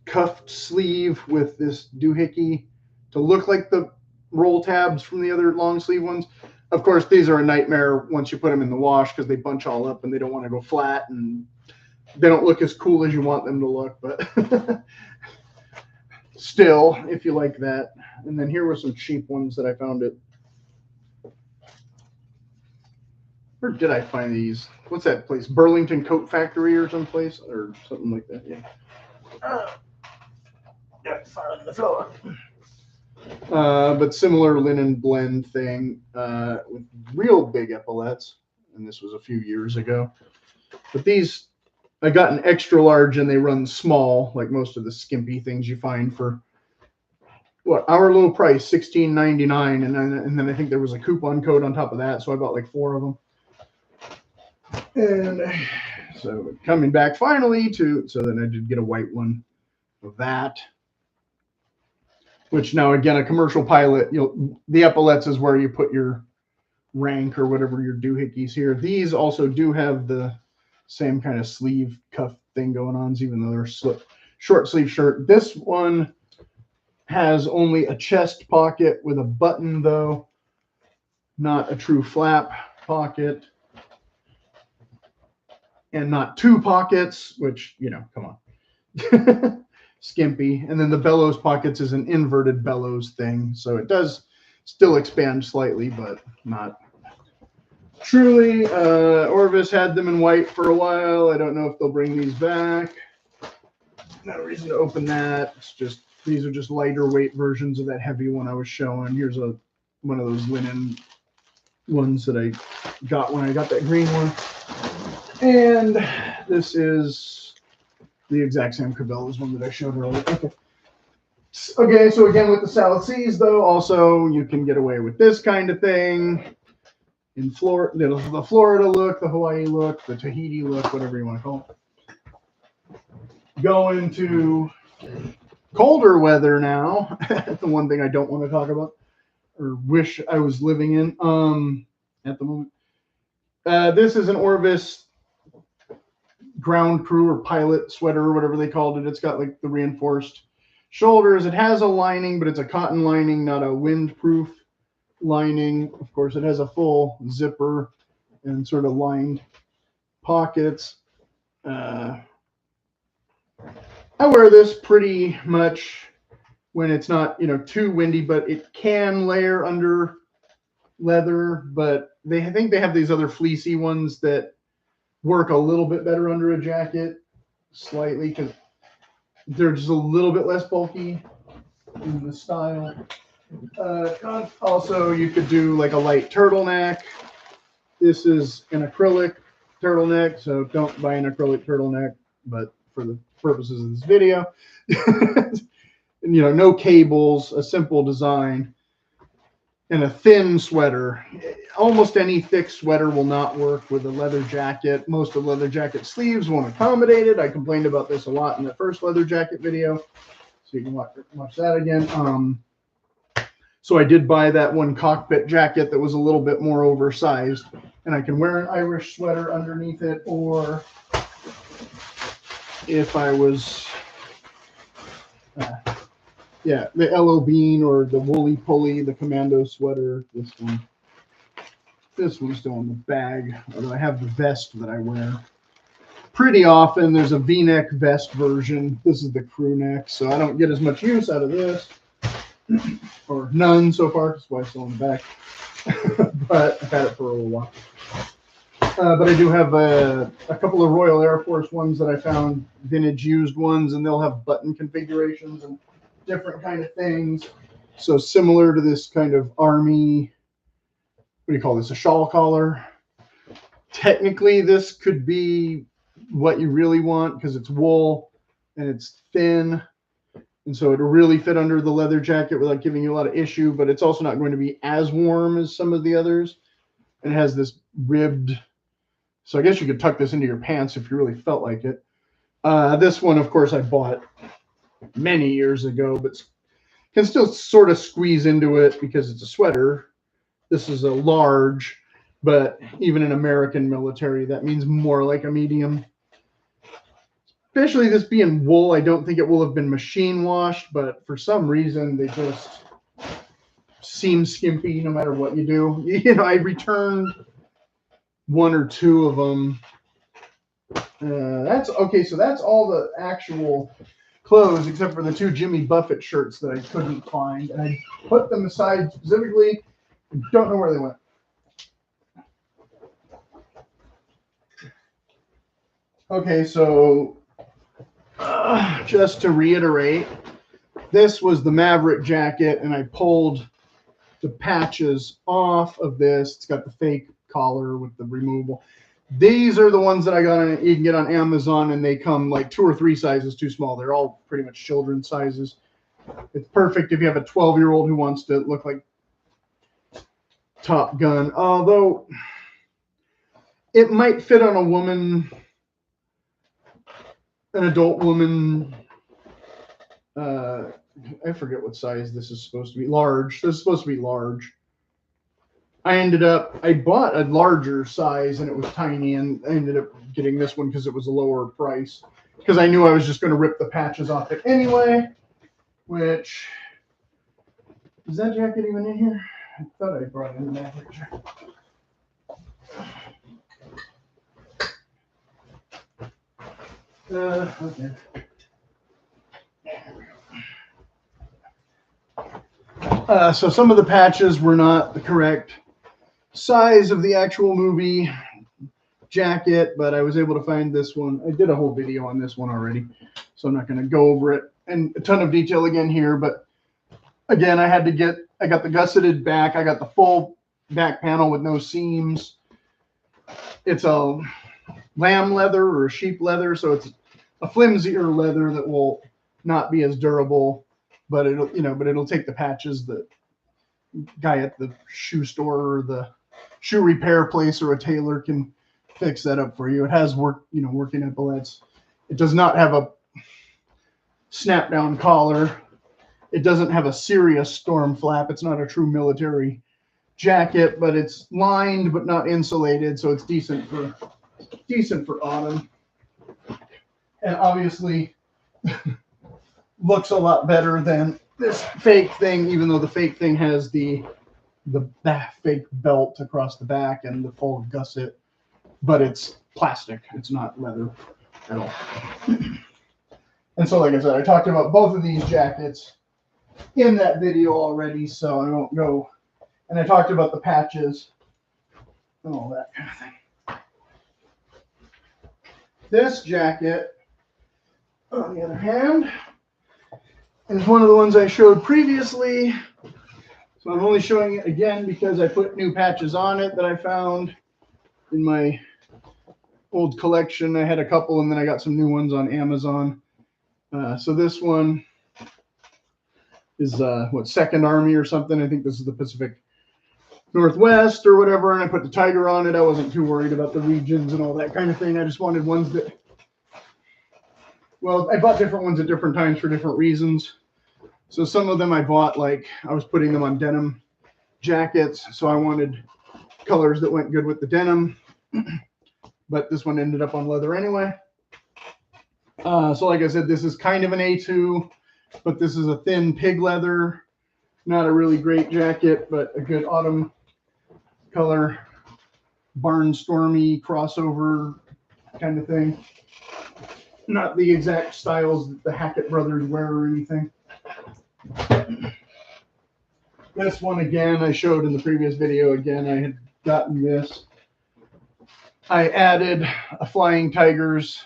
cuffed sleeve with this doohickey to look like the roll tabs from the other long sleeve ones. Of course, these are a nightmare once you put them in the wash because they bunch all up and they don't want to go flat and they don't look as cool as you want them to look, but still, if you like that. And then here were some cheap ones that I found at, where did I find these? What's that place? Burlington Coat Factory or someplace or something like that. Yeah. Yeah, fire on the floor. But similar linen blend thing with real big epaulets, and this was a few years ago. But these, I got an extra large, and they run small, like most of the skimpy things you find for what our low price, $16.99, and then I think there was a coupon code on top of that, so I bought like 4 of them. And so coming back finally so then I did get a white one of that. Which now again, a commercial pilot, the epaulets is where you put your rank or whatever your doohickeys here. These also do have the same kind of sleeve cuff thing going on, even though they're short sleeve shirt. This one has only a chest pocket with a button though, not a true flap pocket, and not 2 pockets, which, come on. Skimpy. And then the bellows pockets is an inverted bellows thing, so it does still expand slightly, but not truly. Orvis had them in white for a while. I don't know if they'll bring these back. No reason to open that. It's just, these are just lighter weight versions of that heavy one I was showing. Here's one of those linen ones that I got when I got that green one. And this is the exact same Cabela's one that I showed earlier. Okay, so again with the South Seas though, also you can get away with this kind of thing in Florida, the Florida look, the Hawaii look, the Tahiti look, whatever you want to call it. Going to colder weather now. The one thing I don't want to talk about or wish I was living in at the moment. This is an Orvis ground crew or pilot sweater or whatever they called it. It's got like the reinforced shoulders. It has a lining, but it's a cotton lining, not a windproof lining. Of course, it has a full zipper and sort of lined pockets. I wear this pretty much when it's not, too windy, but it can layer under leather. But I think they have these other fleecy ones that work a little bit better under a jacket, slightly, because they're just a little bit less bulky in the style. Also, you could do like a light turtleneck. This is an acrylic turtleneck, so don't buy an acrylic turtleneck, but for the purposes of this video, no cables, a simple design. And a thin sweater. Almost any thick sweater will not work with a leather jacket. Most of the leather jacket sleeves won't accommodate it. I complained about this a lot in the first leather jacket video, so you can watch that again. So I did buy that one cockpit jacket that was a little bit more oversized, and I can wear an Irish sweater underneath it, or if I was the Elo Bean or the Woolly Pulley, the commando sweater. This one's still in the bag, although I have the vest that I wear pretty often. There's a V-neck vest version. This is the crew neck, so I don't get as much use out of this, or none so far. That's why it's still in the back. But I've had it for a little while. But I do have a couple of Royal Air Force ones that I found, vintage used ones, and they'll have button configurations and different kind of things. So similar to this kind of army, what do you call this, a shawl collar? Technically, this could be what you really want because it's wool and it's thin. And so it'll really fit under the leather jacket without giving you a lot of issue, but it's also not going to be as warm as some of the others. And it has this ribbed, so I guess you could tuck this into your pants if you really felt like it. This one, of course, I bought many years ago, but can still sort of squeeze into it because it's a sweater. This is a large, but even in American military, that means more like a medium. Especially this being wool, I don't think it will have been machine washed, but for some reason they just seem skimpy no matter what you do. You know, I returned one or two of them. That's okay. So that's all the actual clothes except for the two Jimmy Buffett shirts that I couldn't find, and I put them aside specifically. Don't know where they went. Okay, so just to reiterate, this was the Maverick jacket, and I pulled the patches off of this. It's got the fake collar with the removable. These are the ones that I got on, you can get on Amazon, and they come like 2 or 3 sizes too small. They're all pretty much children's sizes. It's perfect if you have a 12-year-old who wants to look like Top Gun, although it might fit on a woman, an adult woman. I forget what size this is supposed to be. Large. This is supposed to be large. I bought a larger size and it was tiny, and I ended up getting this one because it was a lower price. Because I knew I was just going to rip the patches off it anyway. Which, is that jacket even in here? I thought I brought it in that picture. Okay. So some of the patches were not the correct size of the actual movie jacket, but I was able to find this one. I did a whole video on this one already, so I'm not going to go over it in a ton of detail again here. But again, I got the gusseted back. I got the full back panel with no seams. It's a lamb leather or a sheep leather, so it's a flimsier leather that will not be as durable, but it'll take the patches that guy at the shoe store or the shoe repair place or a tailor can fix that up for you. It has working epaulets. It does not have a snap down collar. It doesn't have a serious storm flap. It's not a true military jacket, but it's lined but not insulated, so it's decent for autumn. And obviously looks a lot better than this fake thing, even though the fake thing has the fake belt across the back and the full gusset, but it's plastic. It's not leather at all. And so, like I said, I talked about both of these jackets in that video already, so I won't go. And I talked about the patches and all that kind of thing. This jacket, on the other hand, is one of the ones I showed previously. So I'm only showing it again because I put new patches on it that I found in my old collection. I had a couple, and then I got some new ones on Amazon. So this one is Second Army or something. I think this is the Pacific Northwest or whatever, and I put the tiger on it. I wasn't too worried about the regions and all that kind of thing. I just wanted ones that, well, I bought different ones at different times for different reasons. So some of them I bought, like I was putting them on denim jackets, so I wanted colors that went good with the denim. But this one ended up on leather anyway. So like I said, this is kind of an A2, but this is a thin pig leather. Not a really great jacket, but a good autumn color, barnstormy crossover kind of thing. Not the exact styles that the Hackett brothers wear or anything. This one again, I showed in the previous video. Again, I had gotten this I added a Flying Tigers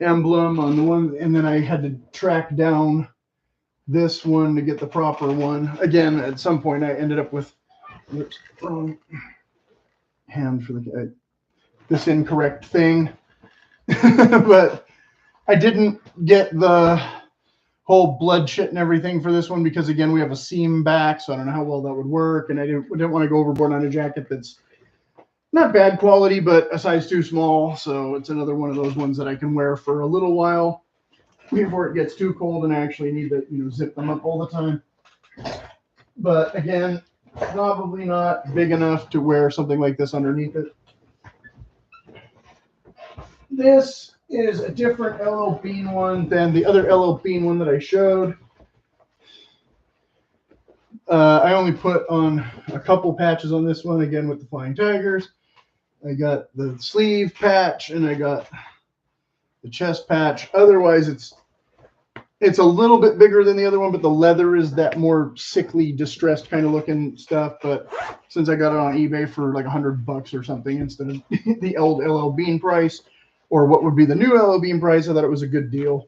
emblem on the one, and then I had to track down this one to get the proper one. Again, at some point I ended up with, oops, wrong hand for the this incorrect thing. But I didn't get the whole blood shit and everything for this one because, again, we have a seam back, so I don't know how well that would work, and I didn't want to go overboard on a jacket that's not bad quality, but a size too small. So it's another one of those ones that I can wear for a little while before it gets too cold and I actually need to, zip them up all the time. But again, probably not big enough to wear something like this underneath it. This is a different LL Bean one than the other LL Bean one that I showed. I only put on a couple patches on this one, again with the Flying Tigers. I got the sleeve patch and I got the chest patch. Otherwise, it's a little bit bigger than the other one, but the leather is that more sickly, distressed kind of looking stuff. But since I got it on eBay for like $100 or something instead of the old LL Bean price, or what would be the new LL Bean price, I thought it was a good deal.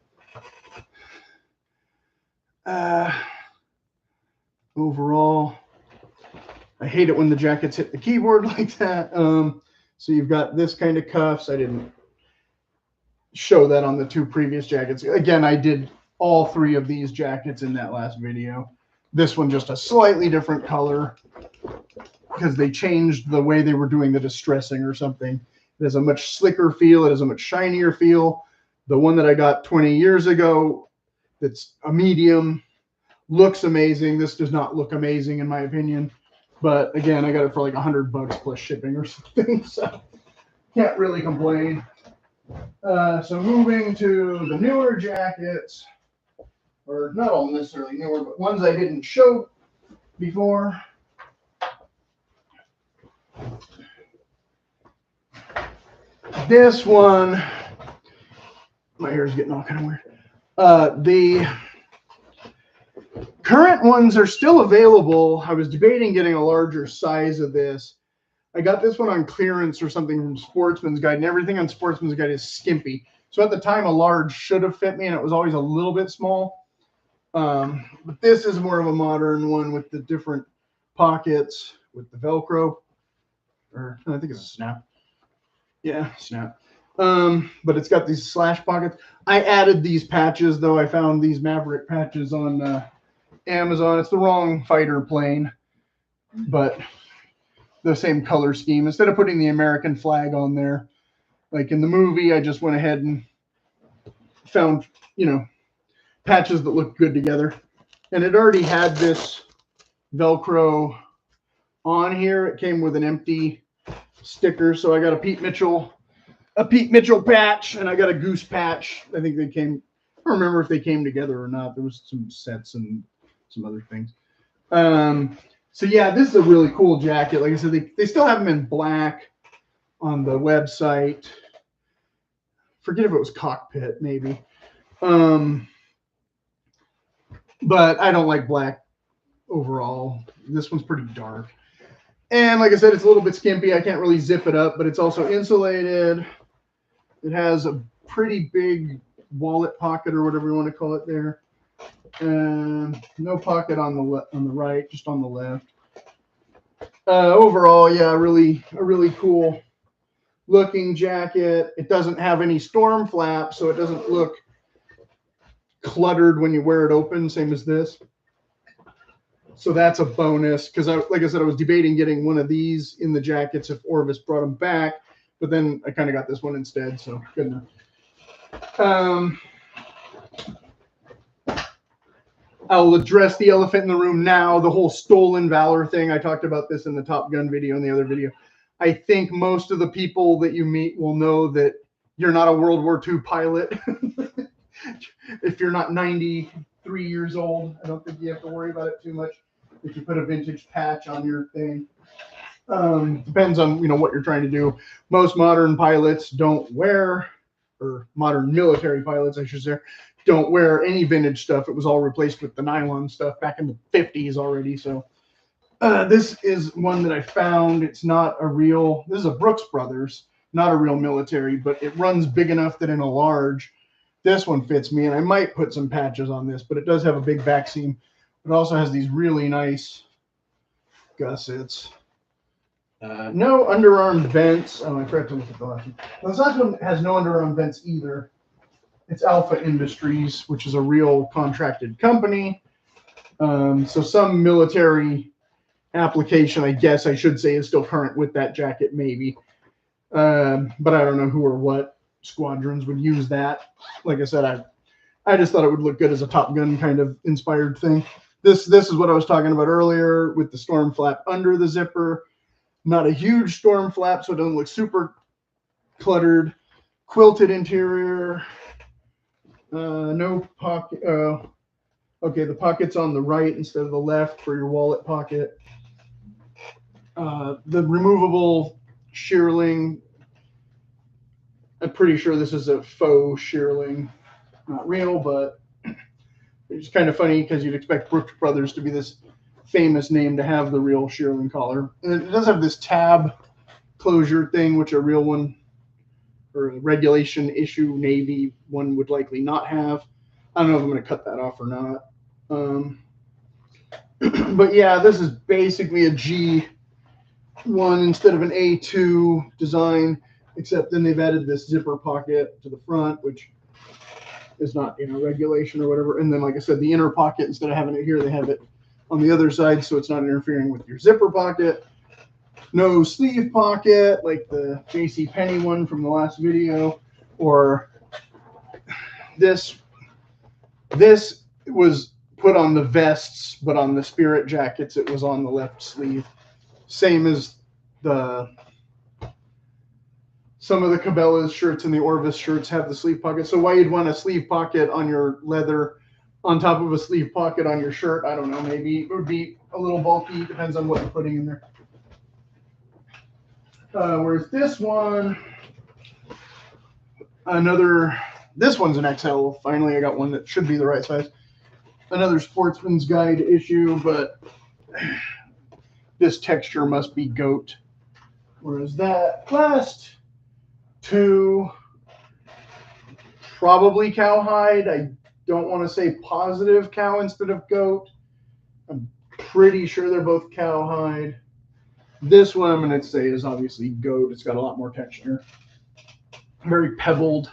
Overall, I hate it when the jackets hit the keyboard like that. So you've got this kind of cuffs. I didn't show that on the two previous jackets. Again, I did all three of these jackets in that last video. This one just a slightly different color because they changed the way they were doing the distressing or something. It has a much slicker feel. It has a much shinier feel. The one that I got 20 years ago, that's a medium, looks amazing. This does not look amazing in my opinion. But again, I got it for like $100 plus shipping or something, so can't really complain. So moving to the newer jackets, or not all necessarily newer, but ones I didn't show before. This one, my hair is getting all kind of weird. The current ones are still available. I was debating getting a larger size of this. I got this one on clearance or something from Sportsman's Guide, and everything on Sportsman's Guide is skimpy. So at the time, a large should have fit me, and it was always a little bit small. But this is more of a modern one with the different pockets, with the Velcro. Or I think it's a snap. Yeah, snap. But it's got these slash pockets. I added these patches, though. I found these Maverick patches on Amazon. It's the wrong fighter plane, but the same color scheme. Instead of putting the American flag on there, like in the movie, I just went ahead and found, patches that look good together. And it already had this Velcro on here. It came with an empty sticker. So I got a Pete Mitchell patch, and I got a Goose patch. I think they came, I don't remember if they came together or not. There was some sets and some other things. So yeah, this is a really cool jacket. Like I said, they still have them in black on the website. Forget if it was cockpit, maybe. But I don't like black overall. This one's pretty dark. And like I said, it's a little bit skimpy. I can't really zip it up, but it's also insulated. It has a pretty big wallet pocket or whatever you want to call it there. And no pocket on the right, just on the left. Overall, yeah, a really cool looking jacket. It doesn't have any storm flap, so it doesn't look cluttered when you wear it open, same as this. So that's a bonus, because like I said, I was debating getting one of these in the jackets if Orvis brought them back, but then I kind of got this one instead, so good enough. I'll address the elephant in the room now, the whole stolen valor thing. I talked about this in the Top Gun video and the other video. I think most of the people that you meet will know that you're not a World War II pilot. If you're not 93 years old, I don't think you have to worry about it too much if you put a vintage patch on your thing. Depends on what you're trying to do. Most modern pilots don't wear, or modern military pilots, I should say, don't wear any vintage stuff. It was all replaced with the nylon stuff back in the 50s already. So this is one that I found. It's not a real, this is a Brooks Brothers. not a real military, but it runs big enough that in a large, this one fits me, and I might put some patches on this, but it does have a big back seam. It also has these really nice gussets. No underarm vents. Oh, I forgot to look at the last one. This last one has no underarm vents either. It's Alpha Industries, which is a real contracted company. So some military application, I guess I should say, is still current with that jacket, maybe. But I don't know who or what squadrons would use that. Like I said, I just thought it would look good as a Top Gun kind of inspired thing. This is what I was talking about earlier with the storm flap under the zipper. Not a huge storm flap, so it doesn't look super cluttered. Quilted interior. No pocket. Okay, the pocket's on the right instead of the left for your wallet pocket. The removable shearling. I'm pretty sure this is a faux shearling. Not real, but it's kind of funny because you'd expect Brooks Brothers to be this famous name to have the real shearling collar. And it does have this tab closure thing, which a real one or a regulation issue Navy one would likely not have. I don't know if I'm going to cut that off or not. But yeah, this is basically a G1 instead of an A2 design, except then they've added this zipper pocket to the front, which is not regulation or whatever. And then, like I said, the inner pocket, instead of having it here, they have it on the other side, so it's not interfering with your zipper pocket. No sleeve pocket like the JCPenney one from the last video, or this was put on the vests, but on the Spirit jackets it was on the left sleeve. Same as some of the Cabela's shirts and the Orvis shirts have the sleeve pocket. So why you'd want a sleeve pocket on your leather on top of a sleeve pocket on your shirt, I don't know. Maybe it would be a little bulky. Depends on what you're putting in there. Whereas this one, this one's an XL. Finally, I got one that should be the right size. Another Sportsman's Guide issue, but this texture must be goat. Whereas that last two, probably cowhide. I don't want to say positive cow instead of goat. I'm pretty sure they're both cowhide. This one I'm going to say is obviously goat. It's got a lot more texture. Very pebbled.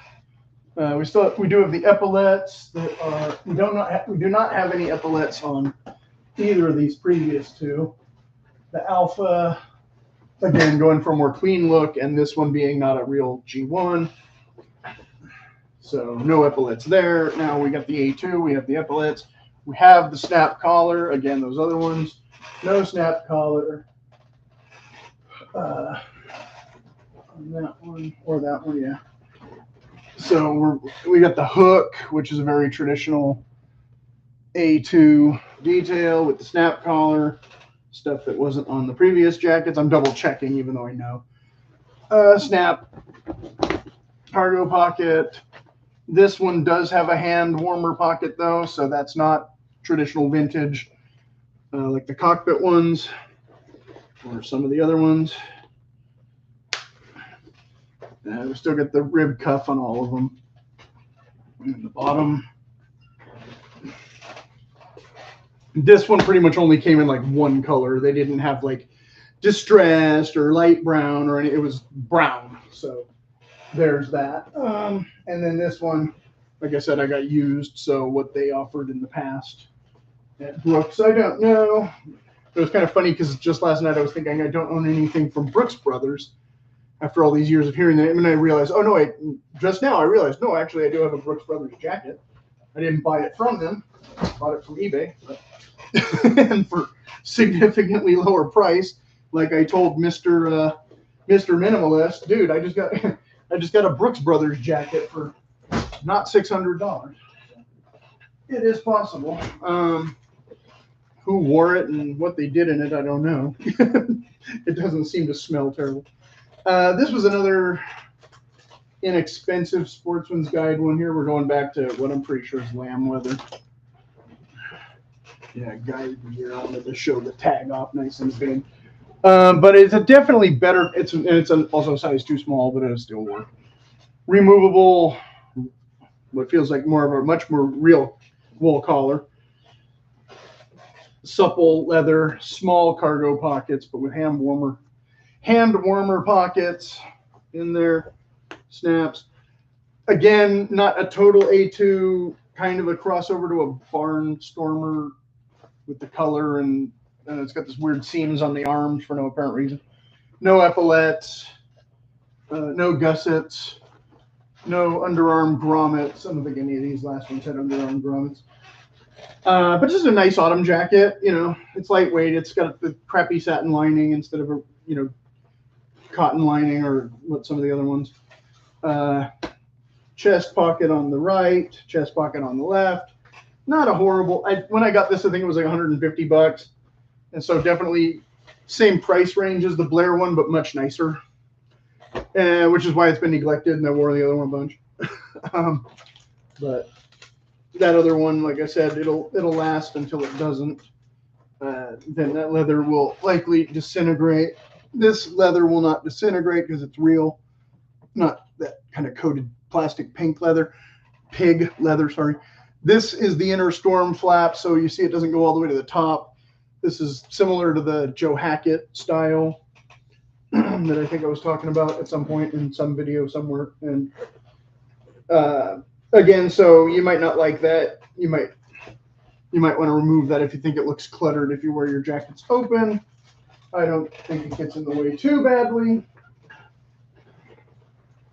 We do have the epaulettes that are. We do not have any epaulettes on either of these previous two. The Alpha, again, going for a more clean look, and this one being not a real G1. So no epaulettes there. Now we got the A2. We have the epaulettes. We have the snap collar. Again, those other ones, no snap collar. On that one or that one, yeah. So we got the hook, which is a very traditional A2 detail with the snap collar, stuff that wasn't on the previous jackets. I'm double checking, even though I know. Snap cargo pocket. This one does have a hand warmer pocket though, so that's not traditional vintage like the cockpit ones or some of the other ones. We still get the rib cuff on all of them. And the bottom. This one pretty much only came in like one color. They didn't have like distressed or light brown or any. It was brown. So there's that. And then this one, like I said, I got used. So what they offered in the past at Brooks, I don't know. It was kind of funny because just last night I was thinking I don't own anything from Brooks Brothers. After all these years of hearing the name, and I realized, oh no, just now I realized, no, actually I do have a Brooks Brothers jacket. I didn't buy it from them. I bought it from eBay, but and for significantly lower price. Like I told Mr. Minimalist, dude, I just got a Brooks Brothers jacket for not $600. It is possible. Who wore it and what they did in it, I don't know. It doesn't seem to smell terrible. This was another inexpensive Sportsman's Guide one here. We're going back to what I'm pretty sure is lamb leather. Yeah, guide here. I wanted to show the tag off nice and big. But it's a definitely better. It's also a size too small, but it'll still work. Removable, what feels like more of a much more real wool collar. Supple leather, small cargo pockets, but with hand warmer pockets in there. Snaps. Again, not a total A2, kind of a crossover to a barnstormer with the color, and it's got this weird seams on the arms for no apparent reason. No epaulettes, no gussets, no underarm grommets. I don't think any of these last ones had underarm grommets. But just a nice autumn jacket. You know, it's lightweight. It's got the crappy satin lining instead of a cotton lining or what some of the other ones. Chest pocket on the right, chest pocket on the left. Not a horrible. When I got this, I think it was like $150, and so definitely same price range as the Blair one, but much nicer. Which is why it's been neglected, and I wore the other one a bunch. But that other one, like I said, it'll last until it doesn't. Then that leather will likely disintegrate. This leather will not disintegrate because it's real, not that kind of coated plastic pig leather, sorry. This is the inner storm flap, so you see it doesn't go all the way to the top. This is similar to the Joe Hackett style that I think I was talking about at some point in some video somewhere. And again, so you might not like that. You might want to remove that if you think it looks cluttered if you wear your jackets open. I don't think it gets in the way too badly.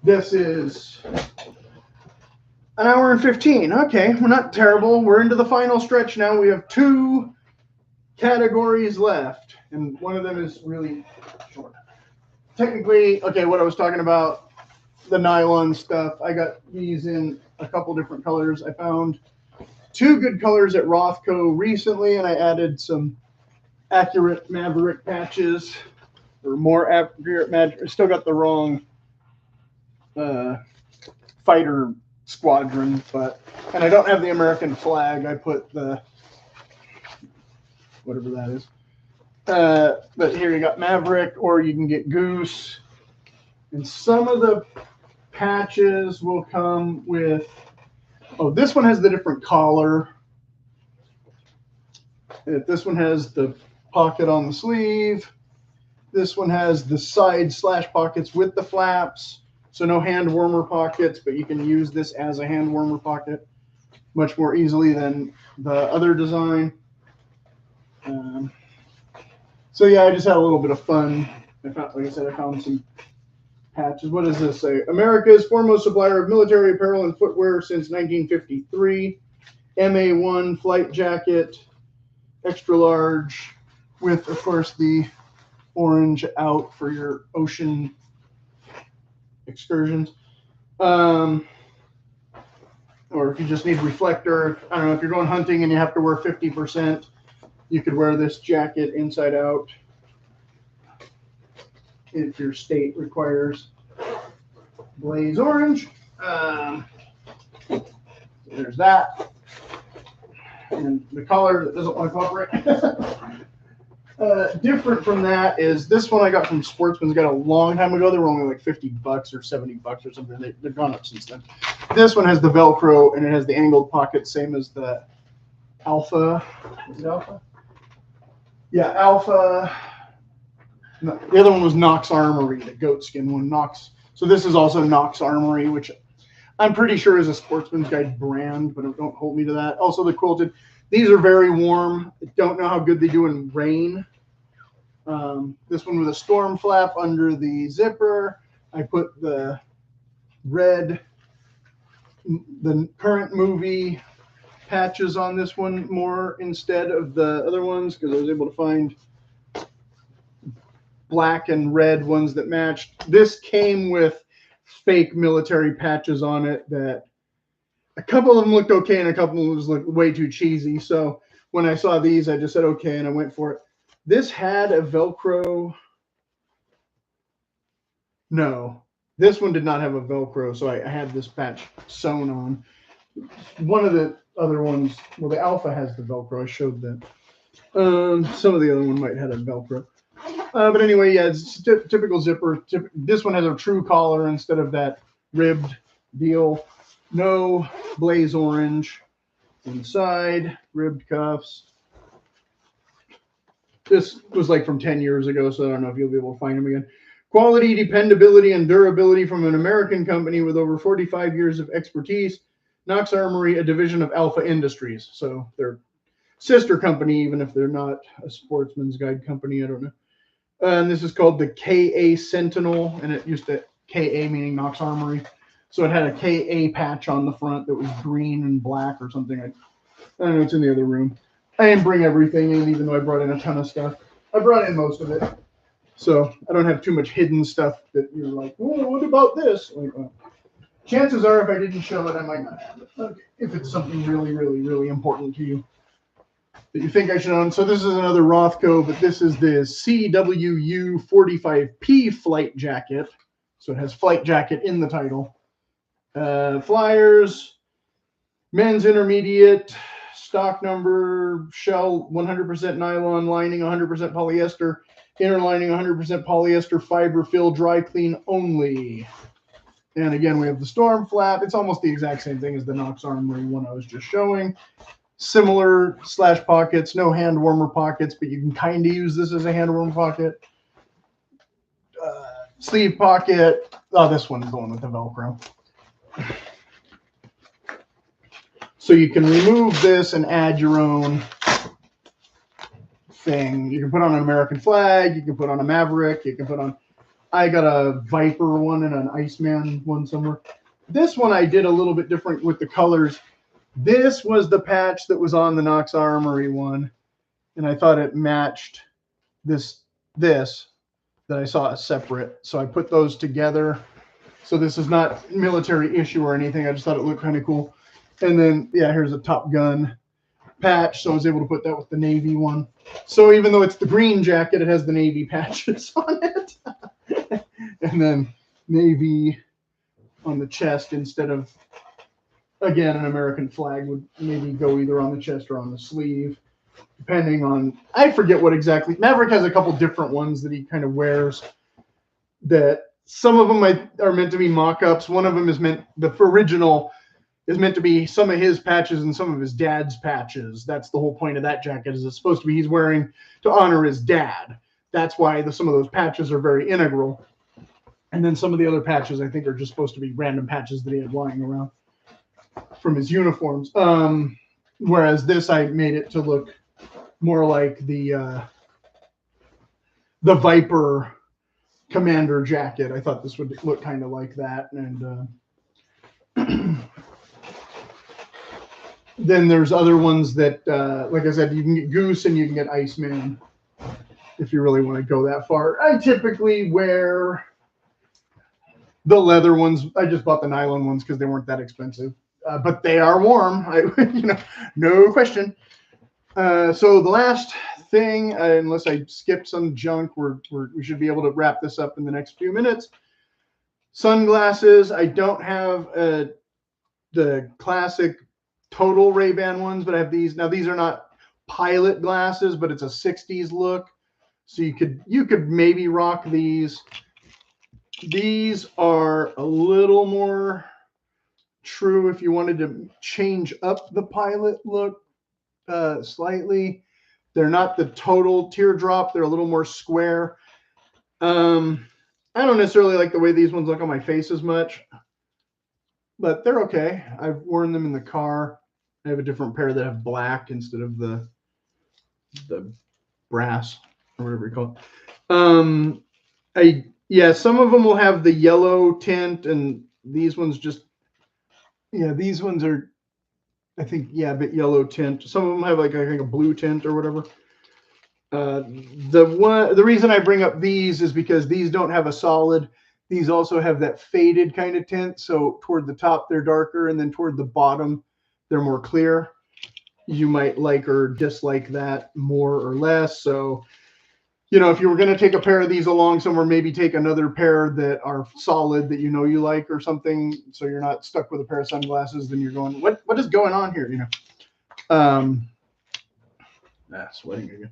This is an hour and 15. Okay, we're not terrible. We're into the final stretch now. We have 2 categories left, and one of them is really short. Technically, okay, what I was talking about, the nylon stuff, I got these in a couple different colors. I found 2 good colors at Rothco recently, and I added some accurate Maverick patches, or more accurate Maverick. Still got the wrong fighter squadron, and I don't have the American flag. I put the whatever that is. But here you got Maverick, or you can get Goose. And some of the patches will come with, this one has the different collar. This one has the pocket on the sleeve. This one has the side slash pockets with the flaps. So no hand warmer pockets, but you can use this as a hand warmer pocket much more easily than the other design. So yeah, I just had a little bit of fun. Like I said, I found some patches. What does this say? America's foremost supplier of military apparel and footwear since 1953. MA1 flight jacket, extra large, with, of course, the orange out for your ocean excursions. Or if you just need reflector, I don't know, if you're going hunting and you have to wear 50%, you could wear this jacket inside out if your state requires blaze orange. There's that. And the color that doesn't want to cooperate. Different from that is this one I got from Sportsman's got a long time ago. They were only like $50 or $70 or something. They've gone up since then. This one has the Velcro and it has the angled pocket, same as the Alpha. Is it Alpha? Yeah, Alpha. No, the other one was Knox Armory, the goatskin one. Knox. So this is also Knox Armory, which I'm pretty sure is a Sportsman's Guide brand, but don't hold me to that. Also the quilted. These are very warm. I don't know how good they do in rain. This one with a storm flap under the zipper. I put the red, the current movie patches on this one more instead of the other ones because I was able to find black and red ones that matched. This came with fake military patches on it that a couple of them looked okay and a couple of them looked way too cheesy. So when I saw these, I just said okay and I went for it. This had a Velcro. No, this one did not have a Velcro, so I had this patch sewn on. One of the other ones, well, the Alpha has the Velcro. I showed that. Some of the other one might have a Velcro. But anyway, yeah, it's typical zipper. This one has a true collar instead of that ribbed deal. No blaze orange inside, ribbed cuffs. This was like from 10 years ago, so I don't know if you'll be able to find them again. Quality, dependability, and durability from an American company with over 45 years of expertise. Knox Armory, a division of Alpha Industries. So they're sister company, even if they're not a Sportsman's Guide company. I don't know. And this is called the KA Sentinel, and it used to KA meaning Knox Armory. So it had a KA patch on the front that was green and black or something. I don't know. It's in the other room. I didn't bring everything in, even though I brought in a ton of stuff. I brought in most of it. So I don't have too much hidden stuff that you're like, oh, what about this? Like, chances are if I didn't show it, I might not have it. Okay. If it's something really, really, really important to you that you think I should own. So this is another Rothko, but this is the CWU 45P flight jacket. So it has flight jacket in the title. Flyers, men's intermediate, stock number, shell 100% nylon, lining 100% polyester, inner lining 100% polyester, fiber fill, dry clean only. And again, we have the Storm flap. It's almost the exact same thing as the Knox Armory one I was just showing. Similar slash pockets, no hand warmer pockets, but you can kind of use this as a hand warmer pocket. Sleeve pocket. Oh, this one's the one with the Velcro. So you can remove this and add your own thing. You can put on an American flag. You can put on a Maverick. You can put on. I got a Viper one and an Iceman one somewhere. This one I did a little bit different with the colors. This was the patch that was on the Knox Armory one, and I thought it matched this that I saw as separate. So I put those together. So this is not military issue or anything. I just thought it looked kind of cool. And then, yeah, here's a Top Gun patch. So I was able to put that with the Navy one. So even though it's the green jacket, it has the Navy patches on it. And then Navy on the chest instead of, again, an American flag would maybe go either on the chest or on the sleeve, depending on, I forget what exactly. Maverick has a couple different ones that he kind of wears that some of them are meant to be mock-ups. One of them is meant, the original is meant to be some of his patches and some of his dad's patches. That's the whole point of that jacket, is it's supposed to be he's wearing to honor his dad. That's why some of those patches are very integral. And then some of the other patches, I think, are just supposed to be random patches that he had lying around from his uniforms. Whereas this, I made it to look more like the Viper Commander jacket. I thought this would look kind of like that. And then there's other ones that, like I said, you can get Goose and you can get Iceman if you really want to go that far. I typically wear the leather ones. I just bought the nylon ones because they weren't that expensive, but they are warm. No question. So the last thing, unless I skipped some junk, we should be able to wrap this up in the next few minutes. Sunglasses. I don't have the classic total Ray-Ban ones, but I have these. Now these are not pilot glasses, but it's a 60s look. So you could maybe rock these. These are a little more true if you wanted to change up the pilot look slightly. They're not the total teardrop. They're a little more square. I don't necessarily like the way these ones look on my face as much, but they're okay. I've worn them in the car. I have a different pair that have black instead of the brass or whatever you call it. Yeah, some of them will have the yellow tint, and these ones just, yeah, these ones are, I think, yeah, a bit yellow tint. Some of them have like, I think, a blue tint or whatever. The reason I bring up these is because these don't have a solid. These also have that faded kind of tint. So toward the top, they're darker, and then toward the bottom, they're more clear. You might like or dislike that more or less. So, you know, if you were going to take a pair of these along somewhere, maybe take another pair that are solid that you know you like or something, so you're not stuck with a pair of sunglasses. Then you're going, what is going on here? You know, sweating again.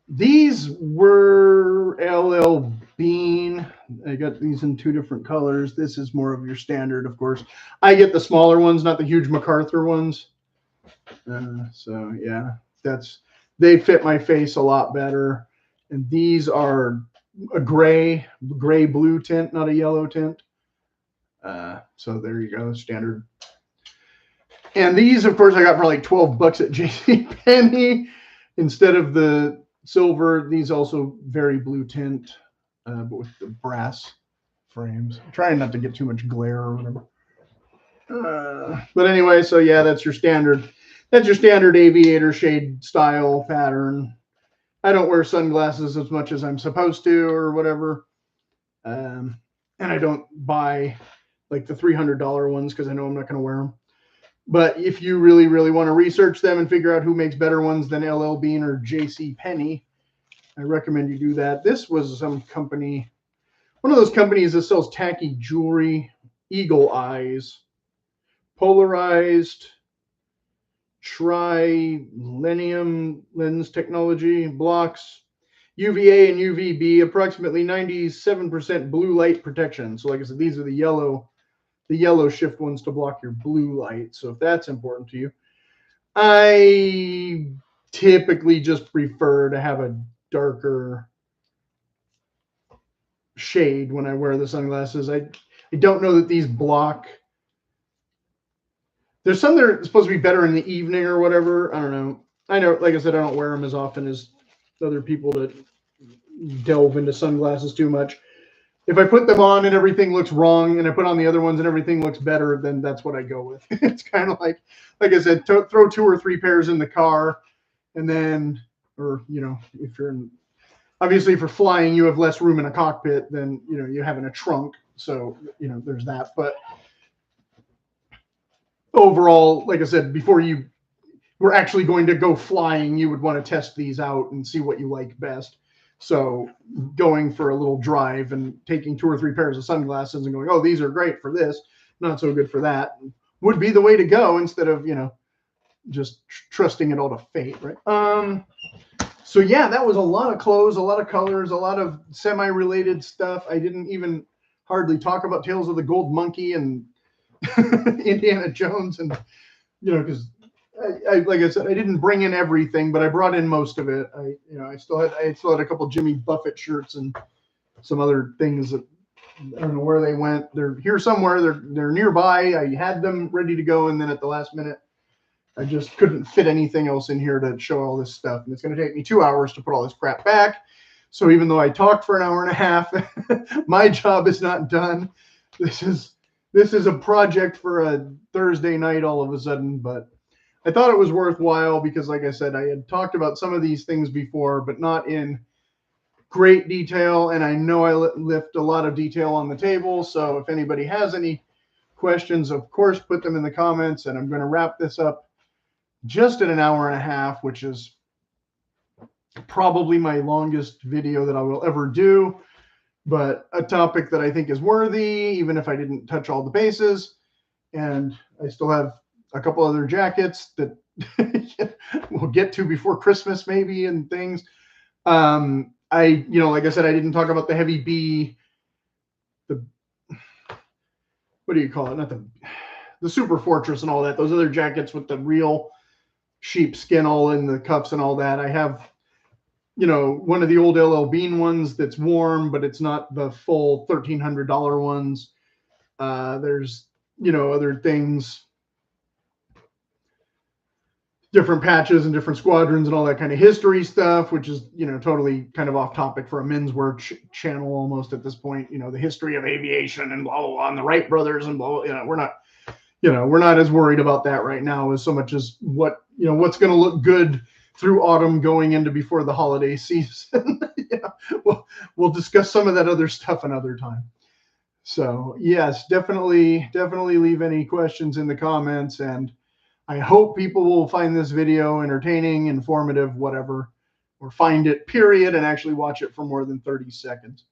These were LL Bean. I got these in 2 different colors. This is more of your standard, of course. I get the smaller ones, not the huge MacArthur ones. So yeah, they fit my face a lot better. And these are a gray blue tint, not a yellow tint. So there you go, standard. And these, of course, I got for like $12 at JCPenney instead of the silver. These also very blue tint, but with the brass frames. I'm trying not to get too much glare or whatever. But anyway, so yeah, that's your standard. That's your standard aviator shade style pattern. I don't wear sunglasses as much as I'm supposed to or whatever. And I don't buy like the $300 ones because I know I'm not going to wear them. But if you really, really want to research them and figure out who makes better ones than LL Bean or JCPenney, I recommend you do that. This was some company, one of those companies that sells tacky jewelry, Eagle Eyes, polarized trilenium lens technology, blocks UVA and UVB, approximately 97% blue light protection. So like I said, these are the yellow shift ones to block your blue light. So if that's important to you, I typically just prefer to have a darker shade when I wear the sunglasses. I don't know that these block. There's some that are supposed to be better in the evening or whatever. I don't know. I know, like I said, I don't wear them as often as other people that delve into sunglasses too much. If I put them on and everything looks wrong, and I put on the other ones and everything looks better, then that's what I go with. It's kind of like I said, throw 2 or 3 pairs in the car, and then, or if you're in, obviously for flying, you have less room in a cockpit than you have in a trunk. So there's that. But overall, like I said, before you were actually going to go flying, you would want to test these out and see what you like best. So going for a little drive and taking 2 or 3 pairs of sunglasses and going, oh, these are great for this, not so good for that, would be the way to go instead of, just trusting it all to fate, right? So yeah, that was a lot of clothes, a lot of colors, a lot of semi-related stuff. I didn't even hardly talk about Tales of the Gold Monkey and Indiana Jones, and because like I said, I didn't bring in everything, but I brought in most of it. I still had a couple Jimmy Buffett shirts and some other things that I don't know where they went. They're here somewhere. They're nearby. I had them ready to go, and then at the last minute, I just couldn't fit anything else in here to show all this stuff. And it's going to take me 2 hours to put all this crap back. So even though I talked for an hour and a half, my job is not done. This is a project for a Thursday night all of a sudden, but I thought it was worthwhile because, like I said, I had talked about some of these things before, but not in great detail. And I know I left a lot of detail on the table. So if anybody has any questions, of course, put them in the comments. And I'm going to wrap this up just at an hour and a half, which is probably my longest video that I will ever do, but a topic that I think is worthy, even if I didn't touch all the bases. And I still have a couple other jackets that we'll get to before Christmas maybe and things. Like I said, I didn't talk about the heavy B, what do you call it? Not the Super Fortress and all that. Those other jackets with the real sheep skin all in the cuffs and all that. I have, one of the old LL Bean ones that's warm, but it's not the full $1,300 ones. There's, other things, different patches and different squadrons and all that kind of history stuff, which is, totally kind of off topic for a menswear channel almost at this point. The history of aviation and blah, blah, blah, and the Wright brothers and blah, blah. We're not as worried about that right now as so much as what's going to look good through autumn going into before the holiday season. We'll discuss some of that other stuff another time. So yes, definitely leave any questions in the comments, and I hope people will find this video entertaining, informative, whatever, or find it period and actually watch it for more than 30 seconds.